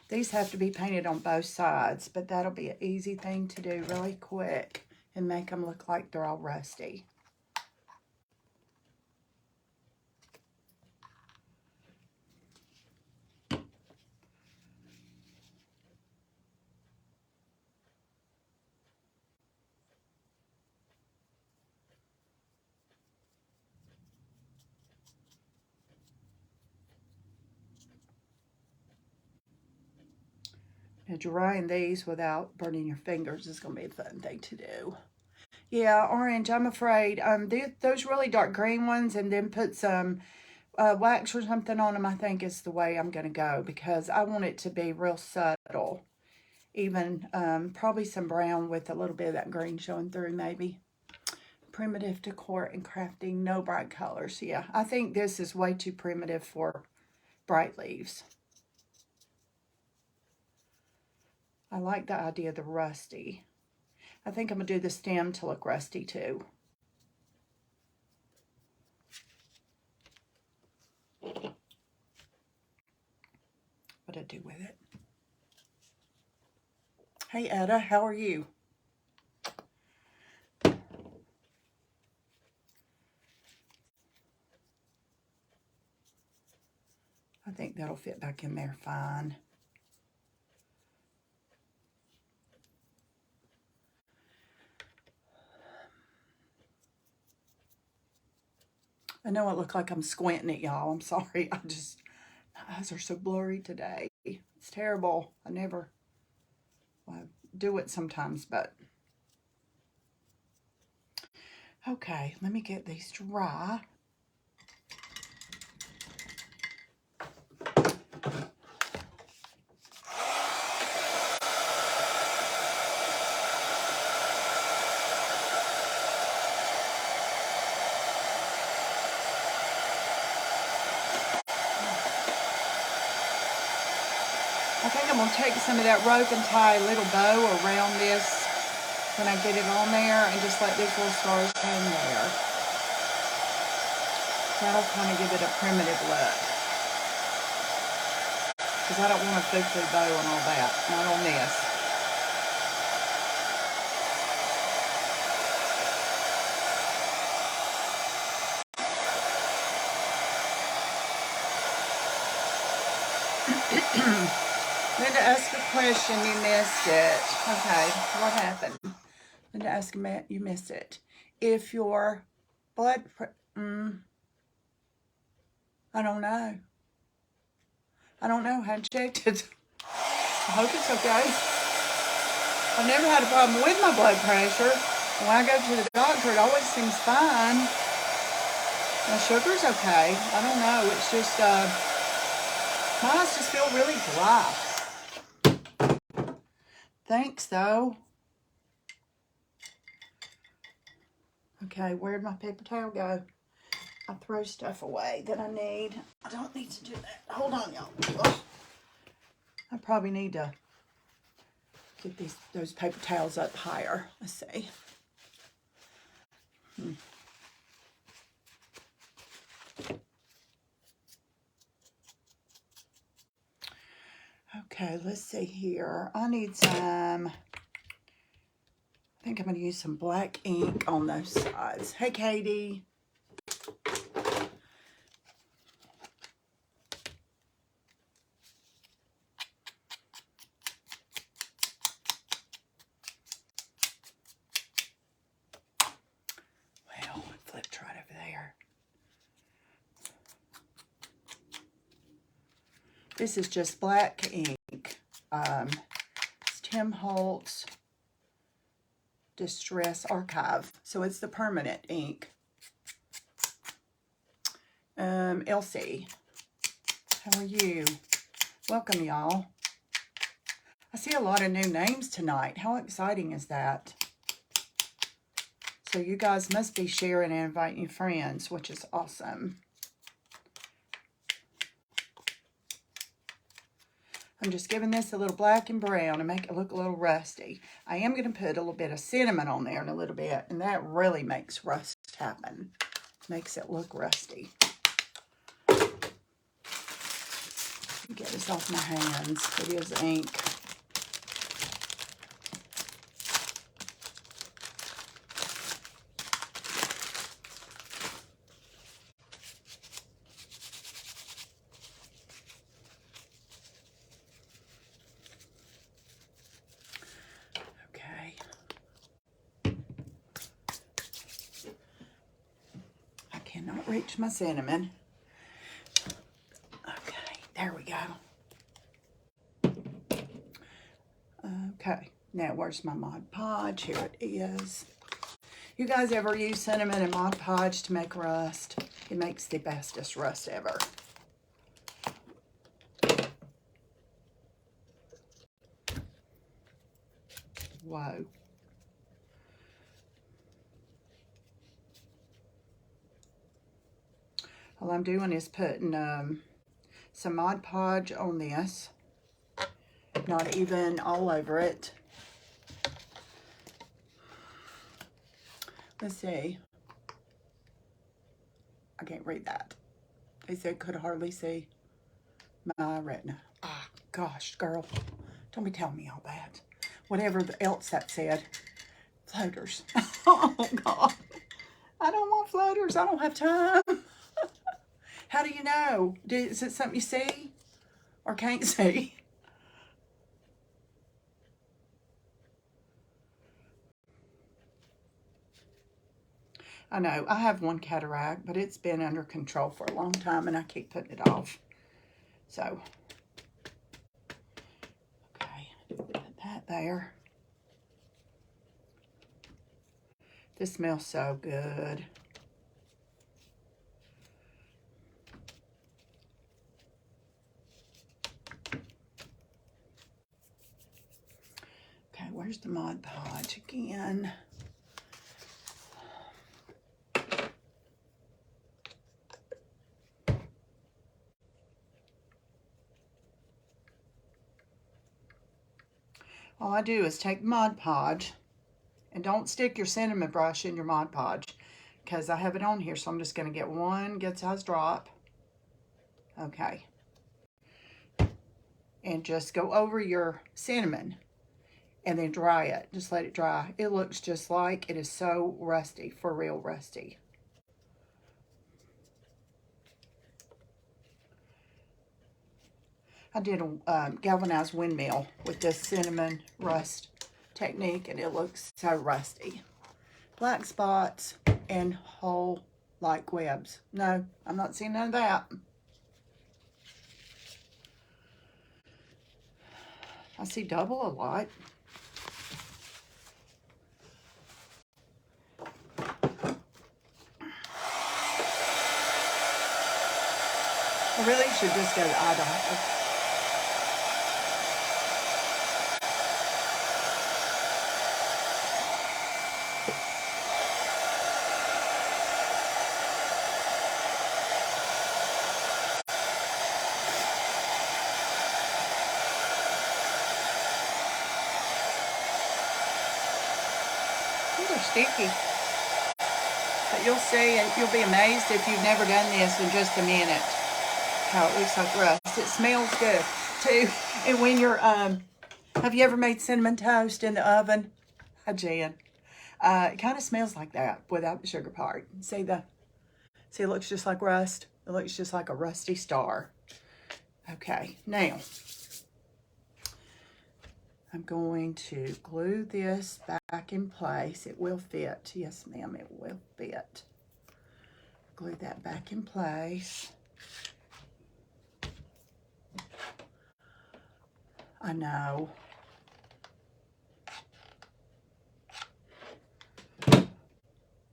[SPEAKER 1] These have to be painted on both sides, but that'll be an easy thing to do really quick and make them look like they're all rusty. Now, drying these without burning your fingers is going to be a fun thing to do. Yeah, orange, I'm afraid. Those really dark green ones, and then put some wax or something on them, I think is the way I'm going to go, because I want it to be real subtle. Even probably some brown with a little bit of that green showing through, maybe. Primitive decor and crafting, no bright colors. Yeah, I think this is way too primitive for bright leaves. I like the idea of the rusty. I think I'm going to do the stem to look rusty too. What I do with it. Hey, Etta, how are you? I think that'll fit back in there fine. I know it looks like I'm squinting at y'all. I'm sorry. My eyes are so blurry today. It's terrible. I do it sometimes, but. Okay, let me get these dry. I think I'm going to take some of that rope and tie a little bow around this when I get it on there, and just let these little stars hang there. That'll kind of give it a primitive look. Because I don't want a foo-foo bow and all that. Not on this. Linda asked a question, you missed it. Okay, what happened? Linda asked you missed it. If your blood, I don't know. I don't know. I haven't checked it. I hope it's okay. I've never had a problem with my blood pressure. When I go to the doctor, it always seems fine. My sugar's okay. I don't know. It's just, my eyes just feel really dry. Thanks, though. Okay, where'd my paper towel go? I throw stuff away that I need. I don't need to do that. Hold on, y'all. I probably need to get those paper towels up higher. Let's see. Okay, let's see here. I need some, I think I'm going to use some black ink on those sides. Hey, Katie. Well, it flipped right over there. This is just black ink. It's Tim Holtz Distress Archive. So it's the permanent ink. Elsie, how are you? Welcome, y'all. I see a lot of new names tonight. How exciting is that? So you guys must be sharing and inviting your friends, which is awesome. I'm just giving this a little black and brown to make it look a little rusty. I am going to put a little bit of cinnamon on there in a little bit, and that really makes rust happen. Makes it look rusty. Get this off my hands. It is ink. Okay. I cannot reach my cinnamon. Okay, there we go. Okay, now where's my Mod Podge? Here it is. You guys ever use cinnamon and Mod Podge to make rust? It makes the bestest rust ever. Whoa. All I'm doing is putting some Mod Podge on this. Not even all over it. Let's see. I can't read that. They said could hardly see my retina. Ah, gosh, girl. Don't be telling me all that. Whatever else that said. Floaters. Oh, God. I don't want floaters. I don't have time. How do you know? Is it something you see or can't see? I know, I have one cataract, but it's been under control for a long time, and I keep putting it off. So, okay, put that there. This smells so good. Okay, where's the Mod Podge again? All I do is take Mod Podge, and don't stick your cinnamon brush in your Mod Podge, because I have it on here, so I'm just going to get one good size drop. Okay. And just go over your cinnamon, and then dry it. Just let it dry. It looks just like it is so rusty, for real rusty. I did a galvanized windmill with this cinnamon rust technique, and it looks so rusty. Black spots and whole like webs. No, I'm not seeing none of that. I see double a lot. I really should just go to Idaho. They're sticky. But you'll see, and you'll be amazed if you've never done this in just a minute, how it looks like rust. It smells good, too. And when you're, have you ever made cinnamon toast in the oven? Hi, Jan. It kind of smells like that without the sugar part. See, it looks just like rust. It looks just like a rusty star. Okay, now, I'm going to glue this back in place. It will fit. Yes, ma'am, it will fit. Glue that back in place. I know.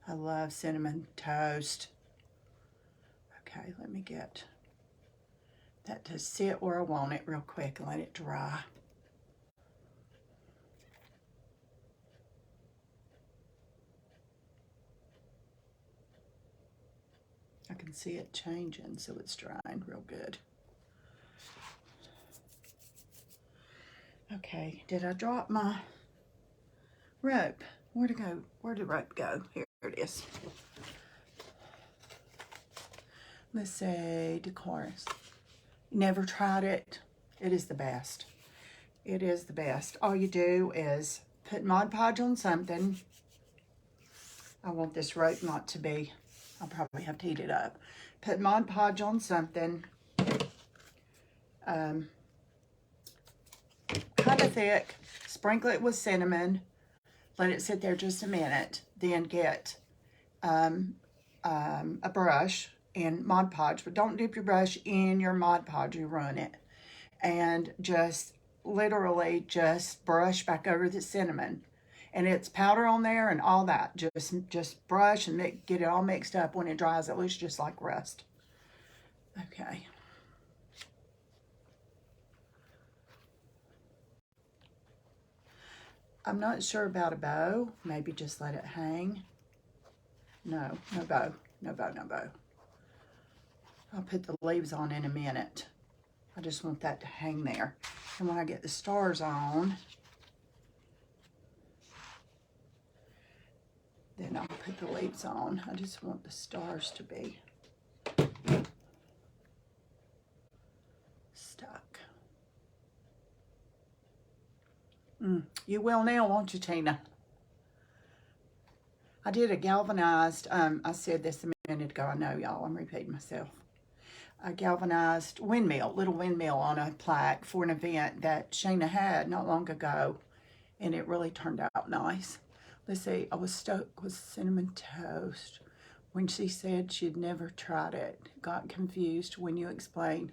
[SPEAKER 1] I love cinnamon toast. Okay, let me get that to sit where I want it real quick and let it dry. I can see it changing, so it's drying real good. Okay, did I drop my rope? Where'd it go? Where'd the rope go? Here it is. Let's say Decorus. Never tried it. It is the best. It is the best. All you do is put Mod Podge on something. I want this rope not to be, I'll probably have to heat it up. Put Mod Podge on something. Kind of thick. Sprinkle it with cinnamon. Let it sit there just a minute. Then get a brush and Mod Podge, but don't dip your brush in your Mod Podge, you ruin it. And just literally just brush back over the cinnamon. And it's powder on there and all that. Just brush and get it all mixed up. When it dries, it looks just like rust. Okay. I'm not sure about a bow. Maybe just let it hang. No, no bow. No bow, no bow. I'll put the leaves on in a minute. I just want that to hang there. And when I get the stars on, then I'll put the leaves on. I just want the stars to be stuck. You will now, won't you, Tina? I did a galvanized, I said this a minute ago, I know y'all, I'm repeating myself. A galvanized windmill, little windmill on a plaque for an event that Shayna had not long ago, and it really turned out nice. Let's see, I was stuck with cinnamon toast when she said she'd never tried it. Got confused when you explained.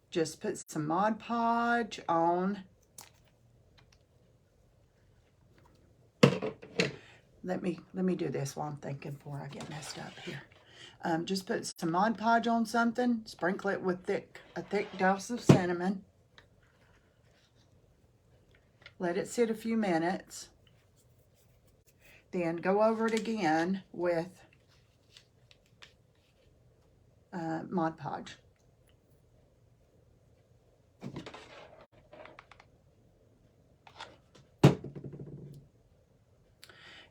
[SPEAKER 1] Just put some Mod Podge on. Let me do this while I'm thinking before I get messed up here. Just put some Mod Podge on something, sprinkle it with a thick dose of cinnamon. Let it sit a few minutes. Then go over it again with Mod Podge.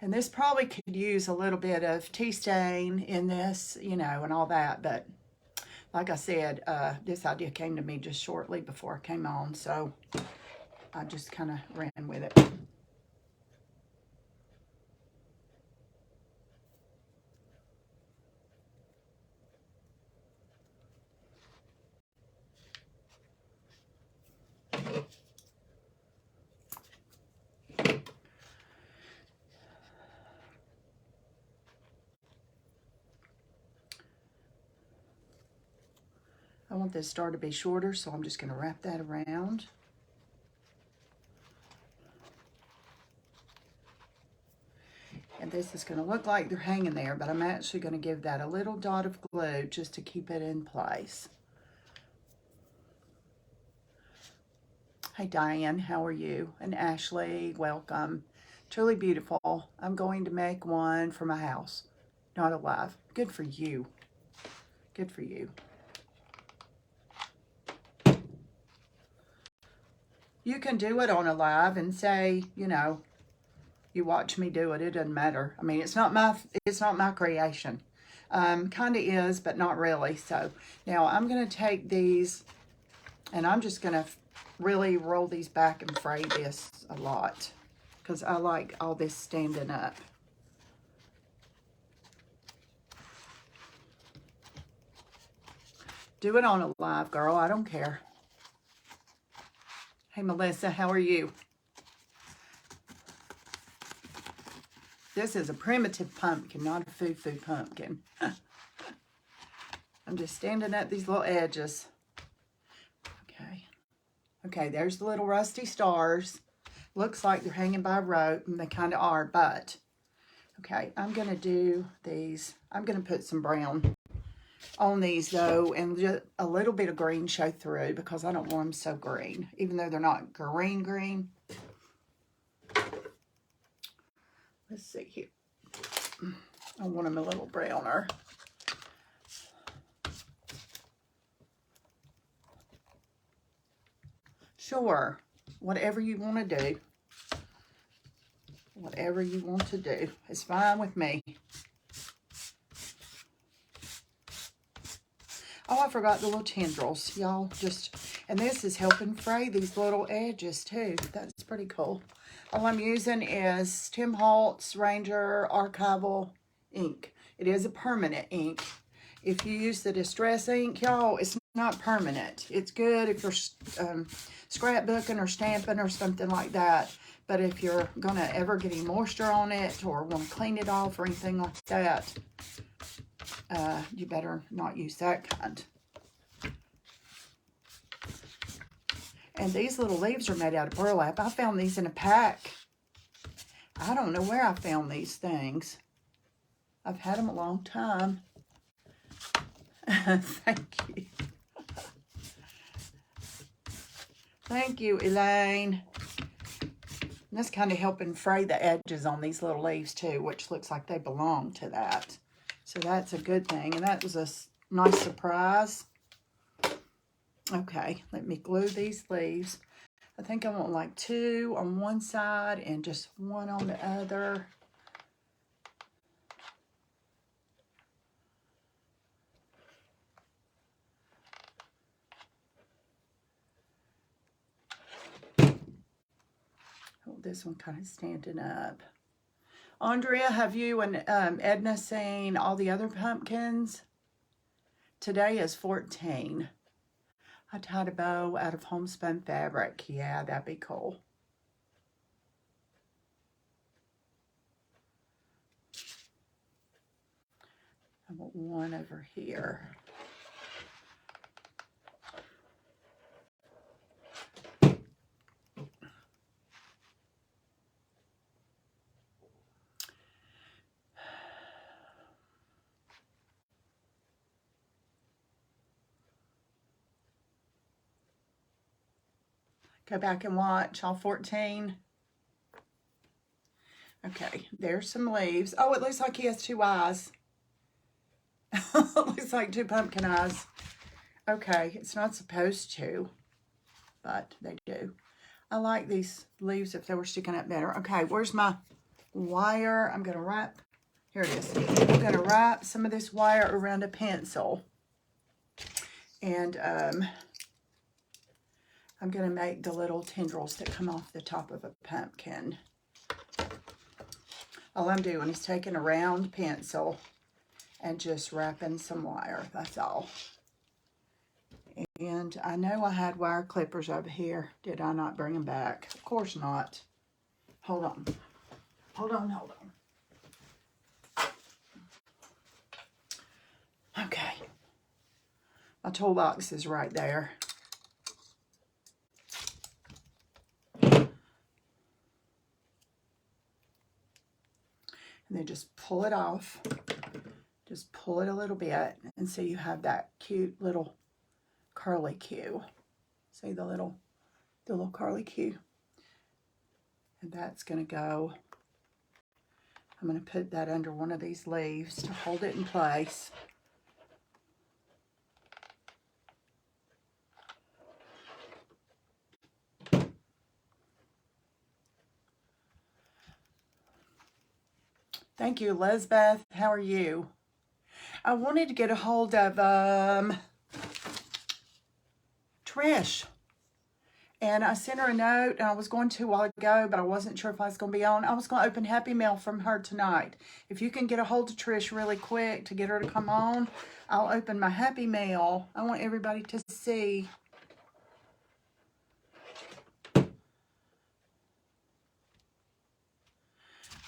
[SPEAKER 1] And this probably could use a little bit of tea stain in this, you know, and all that. But like I said, this idea came to me just shortly before I came on. So I just kind of ran with it. I want this star to be shorter, so I'm just going to wrap that around. And this is going to look like they're hanging there, but I'm actually going to give that a little dot of glue just to keep it in place. Hey Diane, how are you? And Ashley, welcome. Truly beautiful. I'm going to make one for my house. Not alive. Good for you. Good for you. You can do it on a live and say, you know, you watch me do it. It doesn't matter. I mean, it's not my creation. Kind of is, but not really. So now I'm going to take these and I'm just going to really roll these back and fray this a lot because I like all this standing up. Do it on a live, girl. I don't care. Hey, Melissa, how are you? This is a primitive pumpkin, not a foo-foo pumpkin. I'm just standing at these little edges. Okay. Okay, there's the little rusty stars. Looks like they're hanging by a rope, and they kind of are, but... Okay, I'm going to do these. I'm going to put some brown on these, though, and just a little bit of green show through because I don't want them so green, even though they're not green. Let's see here. I want them a little browner. Sure, whatever you want to do. Whatever you want to do is fine with me. Oh, I forgot the little tendrils, y'all. And this is helping fray these little edges too. That's pretty cool. All I'm using is Tim Holtz Ranger Archival ink. It is a permanent ink. If you use the Distress ink, y'all, it's not permanent. It's good if you're scrapbooking or stamping or something like that. But if you're going to ever get any moisture on it or want to clean it off or anything like that, you better not use that kind. And these little leaves are made out of burlap. I found these in a pack. I don't know where I found these things. I've had them a long time. Thank you. Thank you, Elaine. And that's kind of helping fray the edges on these little leaves too, which looks like they belong to that. So that's a good thing. And that was a nice surprise. Okay, let me glue these leaves. I think I want like 2 on one side and just 1 on the other. Oh, this one kind of standing up. Andrea, have you and Edna seen all the other pumpkins? Today is 14. I tied a bow out of homespun fabric. Yeah, that'd be cool. I want 1 over here. Go back and watch all 14. Okay, there's some leaves. Oh, it looks like he has 2 eyes. It looks like 2 pumpkin eyes. Okay, it's not supposed to, but they do. I like these leaves if they were sticking up better. Okay, where's my wire? I'm going to wrap, here it is. I'm going to wrap some of this wire around a pencil. And I'm going to make the little tendrils that come off the top of a pumpkin. All I'm doing is taking a round pencil and just wrapping some wire. That's all. And I know I had wire clippers over here. Did I not bring them back? Of course not. Hold on. Hold on, hold on. Okay. My toolbox is right there. And then just pull it off. Just pull it a little bit, and so you have that cute little curly Q. See the little curly Q? And that's going to go, I'm going to put that under one of these leaves to hold it in place. Thank you, Elizabeth. How are you? I wanted to get a hold of Trish. And I sent her a note, and I was going to a while ago, but I wasn't sure if I was going to be on. I was going to open Happy Mail from her tonight. If you can get a hold of Trish really quick to get her to come on, I'll open my Happy Mail. I want everybody to see.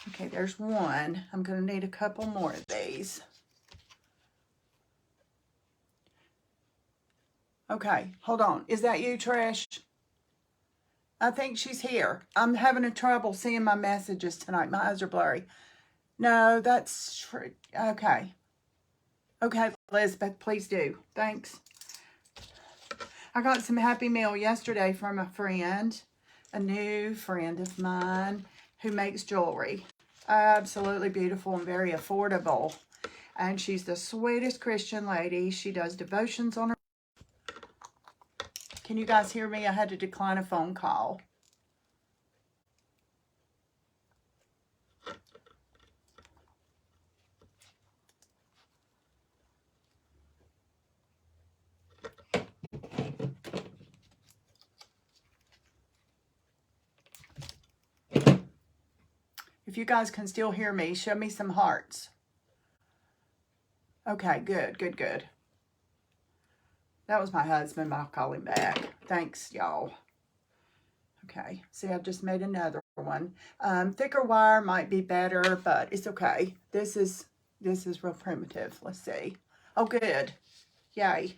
[SPEAKER 1] Okay, there's one. I'm going to need a couple more of these. Okay, hold on. Is that you, Trish? I think she's here. I'm having a trouble seeing my messages tonight. My eyes are blurry. No, that's true. Okay. Okay, Elizabeth, please do. Thanks. I got some Happy Mail yesterday from a friend, a new friend of mine who makes jewelry. Absolutely beautiful and very affordable. And she's the sweetest Christian lady. She does devotions on her. Can you guys hear me? I had to decline a phone call. If you guys can still hear me, show me some hearts. Okay, good, good, good. That was my husband, but I'll call him back. Thanks, y'all. Okay, see, I just made another one. Thicker wire might be better, but it's okay. This is real primitive. Let's see. Oh, good. Yay.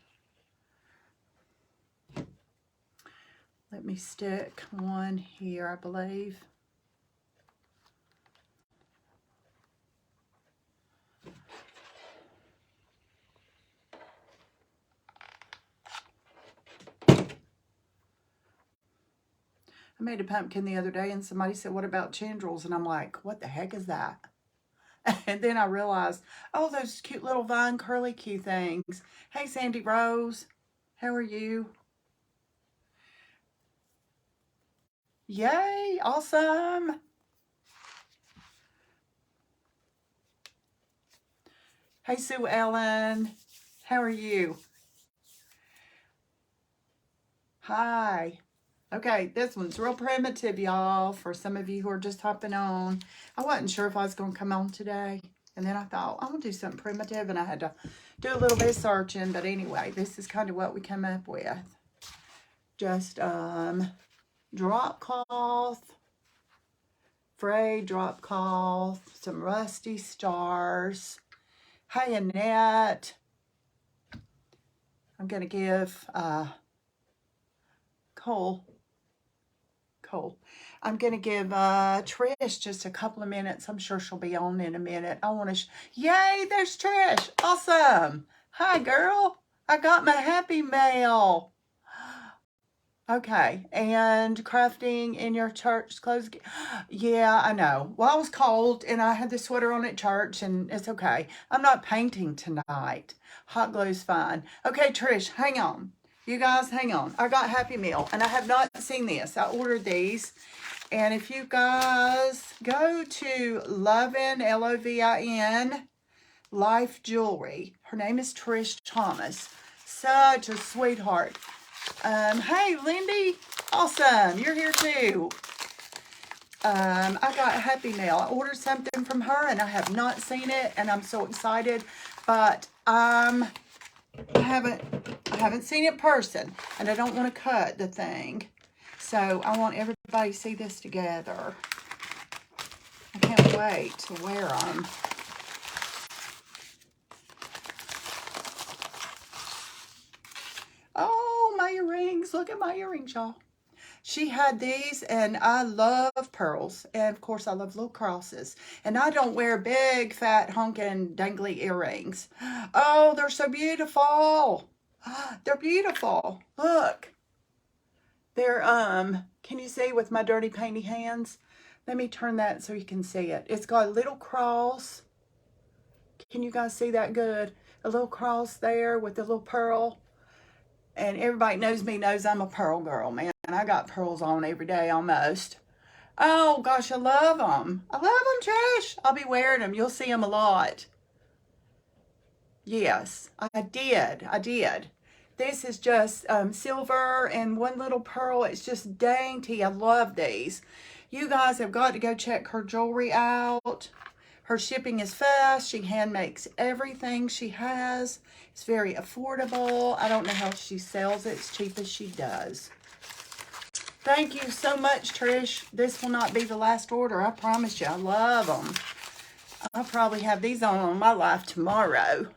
[SPEAKER 1] Let me stick one here, I believe. I made a pumpkin the other day and somebody said, what about tendrils? And I'm like, what the heck is that? And then I realized, oh, those cute little vine curly Q things. Hey, Sandy Rose, how are you? Yay, awesome. Hey, Sue Ellen, how are you? Hi. Okay, this one's real primitive, y'all, for some of you who are just hopping on. I wasn't sure if I was going to come on today. And then I thought, I'm going to do something primitive, and I had to do a little bit of searching. But anyway, this is kind of what we come up with. Just drop cloth, frayed drop cloth, some rusty stars. Hey, Annette. I'm going to give Cole. I'm going to give Trish just a couple of minutes. I'm sure she'll be on in a minute. I want to... Yay, there's Trish. Awesome. Hi, girl. I got my happy mail. Okay, and crafting in your church clothes. Yeah, I know. Well, I was cold, and I had the sweater on at church, and it's okay. I'm not painting tonight. Hot glue's fine. Okay, Trish, hang on. You guys, hang on. I got Happy Meal, and I have not seen this. I ordered these. And if you guys go to Lovin, Lovin, Life Jewelry. Her name is Trish Thomas. Such a sweetheart. Hey, Lindy. Awesome. You're here too. I got Happy Meal. I ordered something from her, and I have not seen it, and I'm so excited. But I haven't seen it in person, and I don't want to cut the thing. So I want everybody to see this together. I can't wait to wear them. Oh, my earrings. Look at my earrings, y'all. She had these, and I love pearls. And, of course, I love little crosses. And I don't wear big, fat, honking, dangly earrings. Oh, they're so beautiful. They're beautiful. Look. They're, can you see with my dirty, painty hands? Let me turn that so you can see it. It's got a little cross. Can you guys see that good? A little cross there with a little pearl. And everybody knows me knows I'm a pearl girl, man. I got pearls on every day almost. Oh, gosh, I love them. I love them, Trish. I'll be wearing them. You'll see them a lot. Yes, I did. This is just silver and one little pearl. It's just dainty. I love these. You guys have got to go check her jewelry out. Her shipping is fast. She hand makes everything she has. It's very affordable. I don't know how she sells it as cheap as she does. Thank you so much, Trish. This will not be the last order. I promise you. I love them. I'll probably have these on my life tomorrow.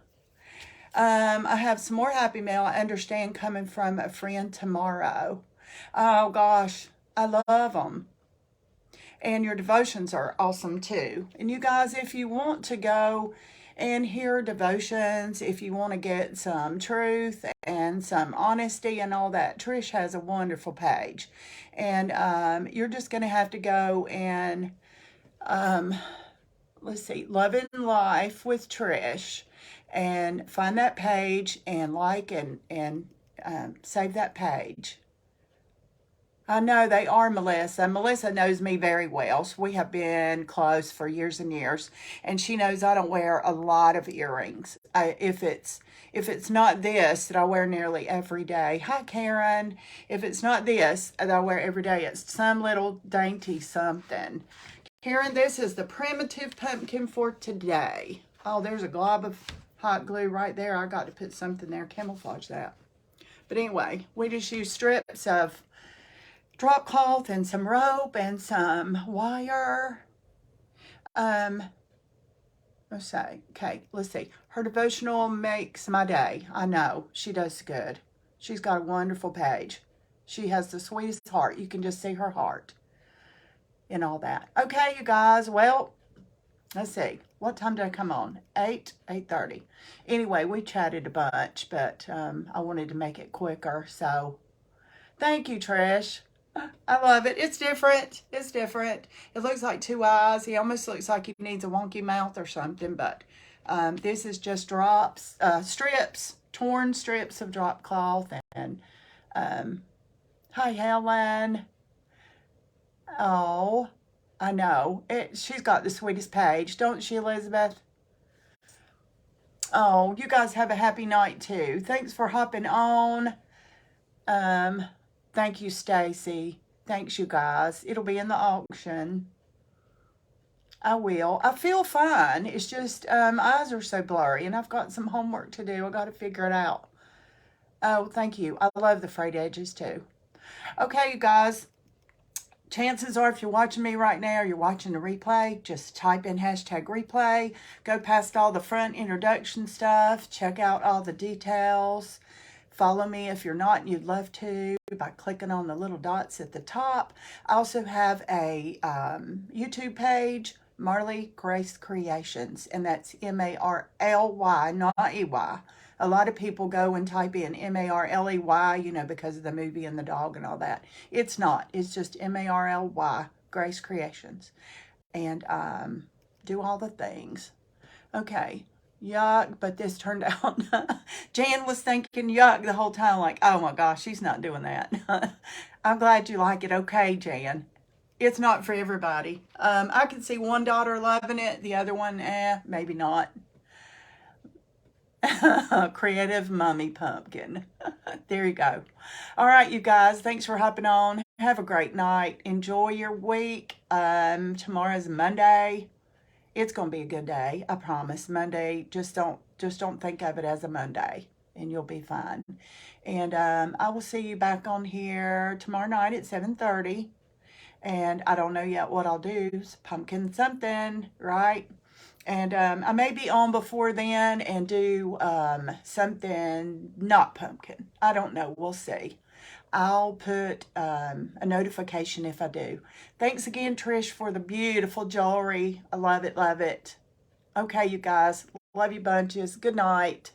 [SPEAKER 1] I have some more Happy Mail, I understand, coming from a friend tomorrow. Oh, gosh. I love them. And your devotions are awesome, too. And you guys, if you want to go and hear devotions, if you want to get some truth and some honesty and all that, Trish has a wonderful page. And you're just going to have to go and, let's see, Loving Life with Trish, and find that page and like and save that page. I know they are, Melissa. Melissa knows me very well. So we have been close for years and years, and she knows I don't wear a lot of earrings. If it's not this that I wear nearly every day. Hi, Karen. If it's not this that I wear every day, it's some little dainty something. Karen, this is the primitive pumpkin for today. Oh, there's a glob of hot glue right there. I got to put something there, camouflage that. But anyway, we just use strips of drop cloth and some rope and some wire. Um, let's say, okay, let's see. Her devotional makes my day. I know she does good. She's got a wonderful page. She has the sweetest heart. You can just see her heart and all that. Okay, you guys. Well, let's see. What time did I come on? 8:30. Anyway, we chatted a bunch, but I wanted to make it quicker. So thank you, Trish. I love it. It's different. It's different. It looks like two eyes. He almost looks like he needs a wonky mouth or something, but this is just strips, torn strips of drop cloth. And hi, Helen. Oh, I know. She's got the sweetest page, don't she, Elizabeth? Oh, you guys have a happy night too. Thanks for hopping on. Um, Thank you, Stacy. Thanks, you guys. It'll be in the auction. I will. I feel fine. It's just eyes are so blurry, and I've got some homework to do. I got to figure it out. Oh, thank you. I love the frayed edges too. Okay, you guys. Chances are, if you're watching me right now, or you're watching the replay, just type in hashtag replay. Go past all the front introduction stuff. Check out all the details. Follow me if you're not and you'd love to by clicking on the little dots at the top. I also have a YouTube page, Marley Grace Creations, and that's Marly, not EY. A lot of people go and type in Marley, because of the movie and the dog and all that. It's not. It's just Marly, Grace Creations. And do all the things. Okay. Yuck, but this turned out. Jan was thinking yuck the whole time, like, oh my gosh, she's not doing that. I'm glad you like it. Okay, Jan. It's not for everybody. I can see one daughter loving it, the other one, maybe not. Creative Mummy Pumpkin. There you go. All right, you guys, thanks for hopping on. Have a great night. Enjoy your week. Tomorrow's Monday. It's going to be a good day, I promise. Monday, just don't think of it as a Monday, and you'll be fine. And I will see you back on here tomorrow night at 7:30. And I don't know yet what I'll do. It's pumpkin something, right? And I may be on before then and do something not pumpkin. I don't know. We'll see. I'll put a notification if I do. Thanks again, Trish, for the beautiful jewelry. I love it, love it. Okay, you guys. Love you bunches. Good night.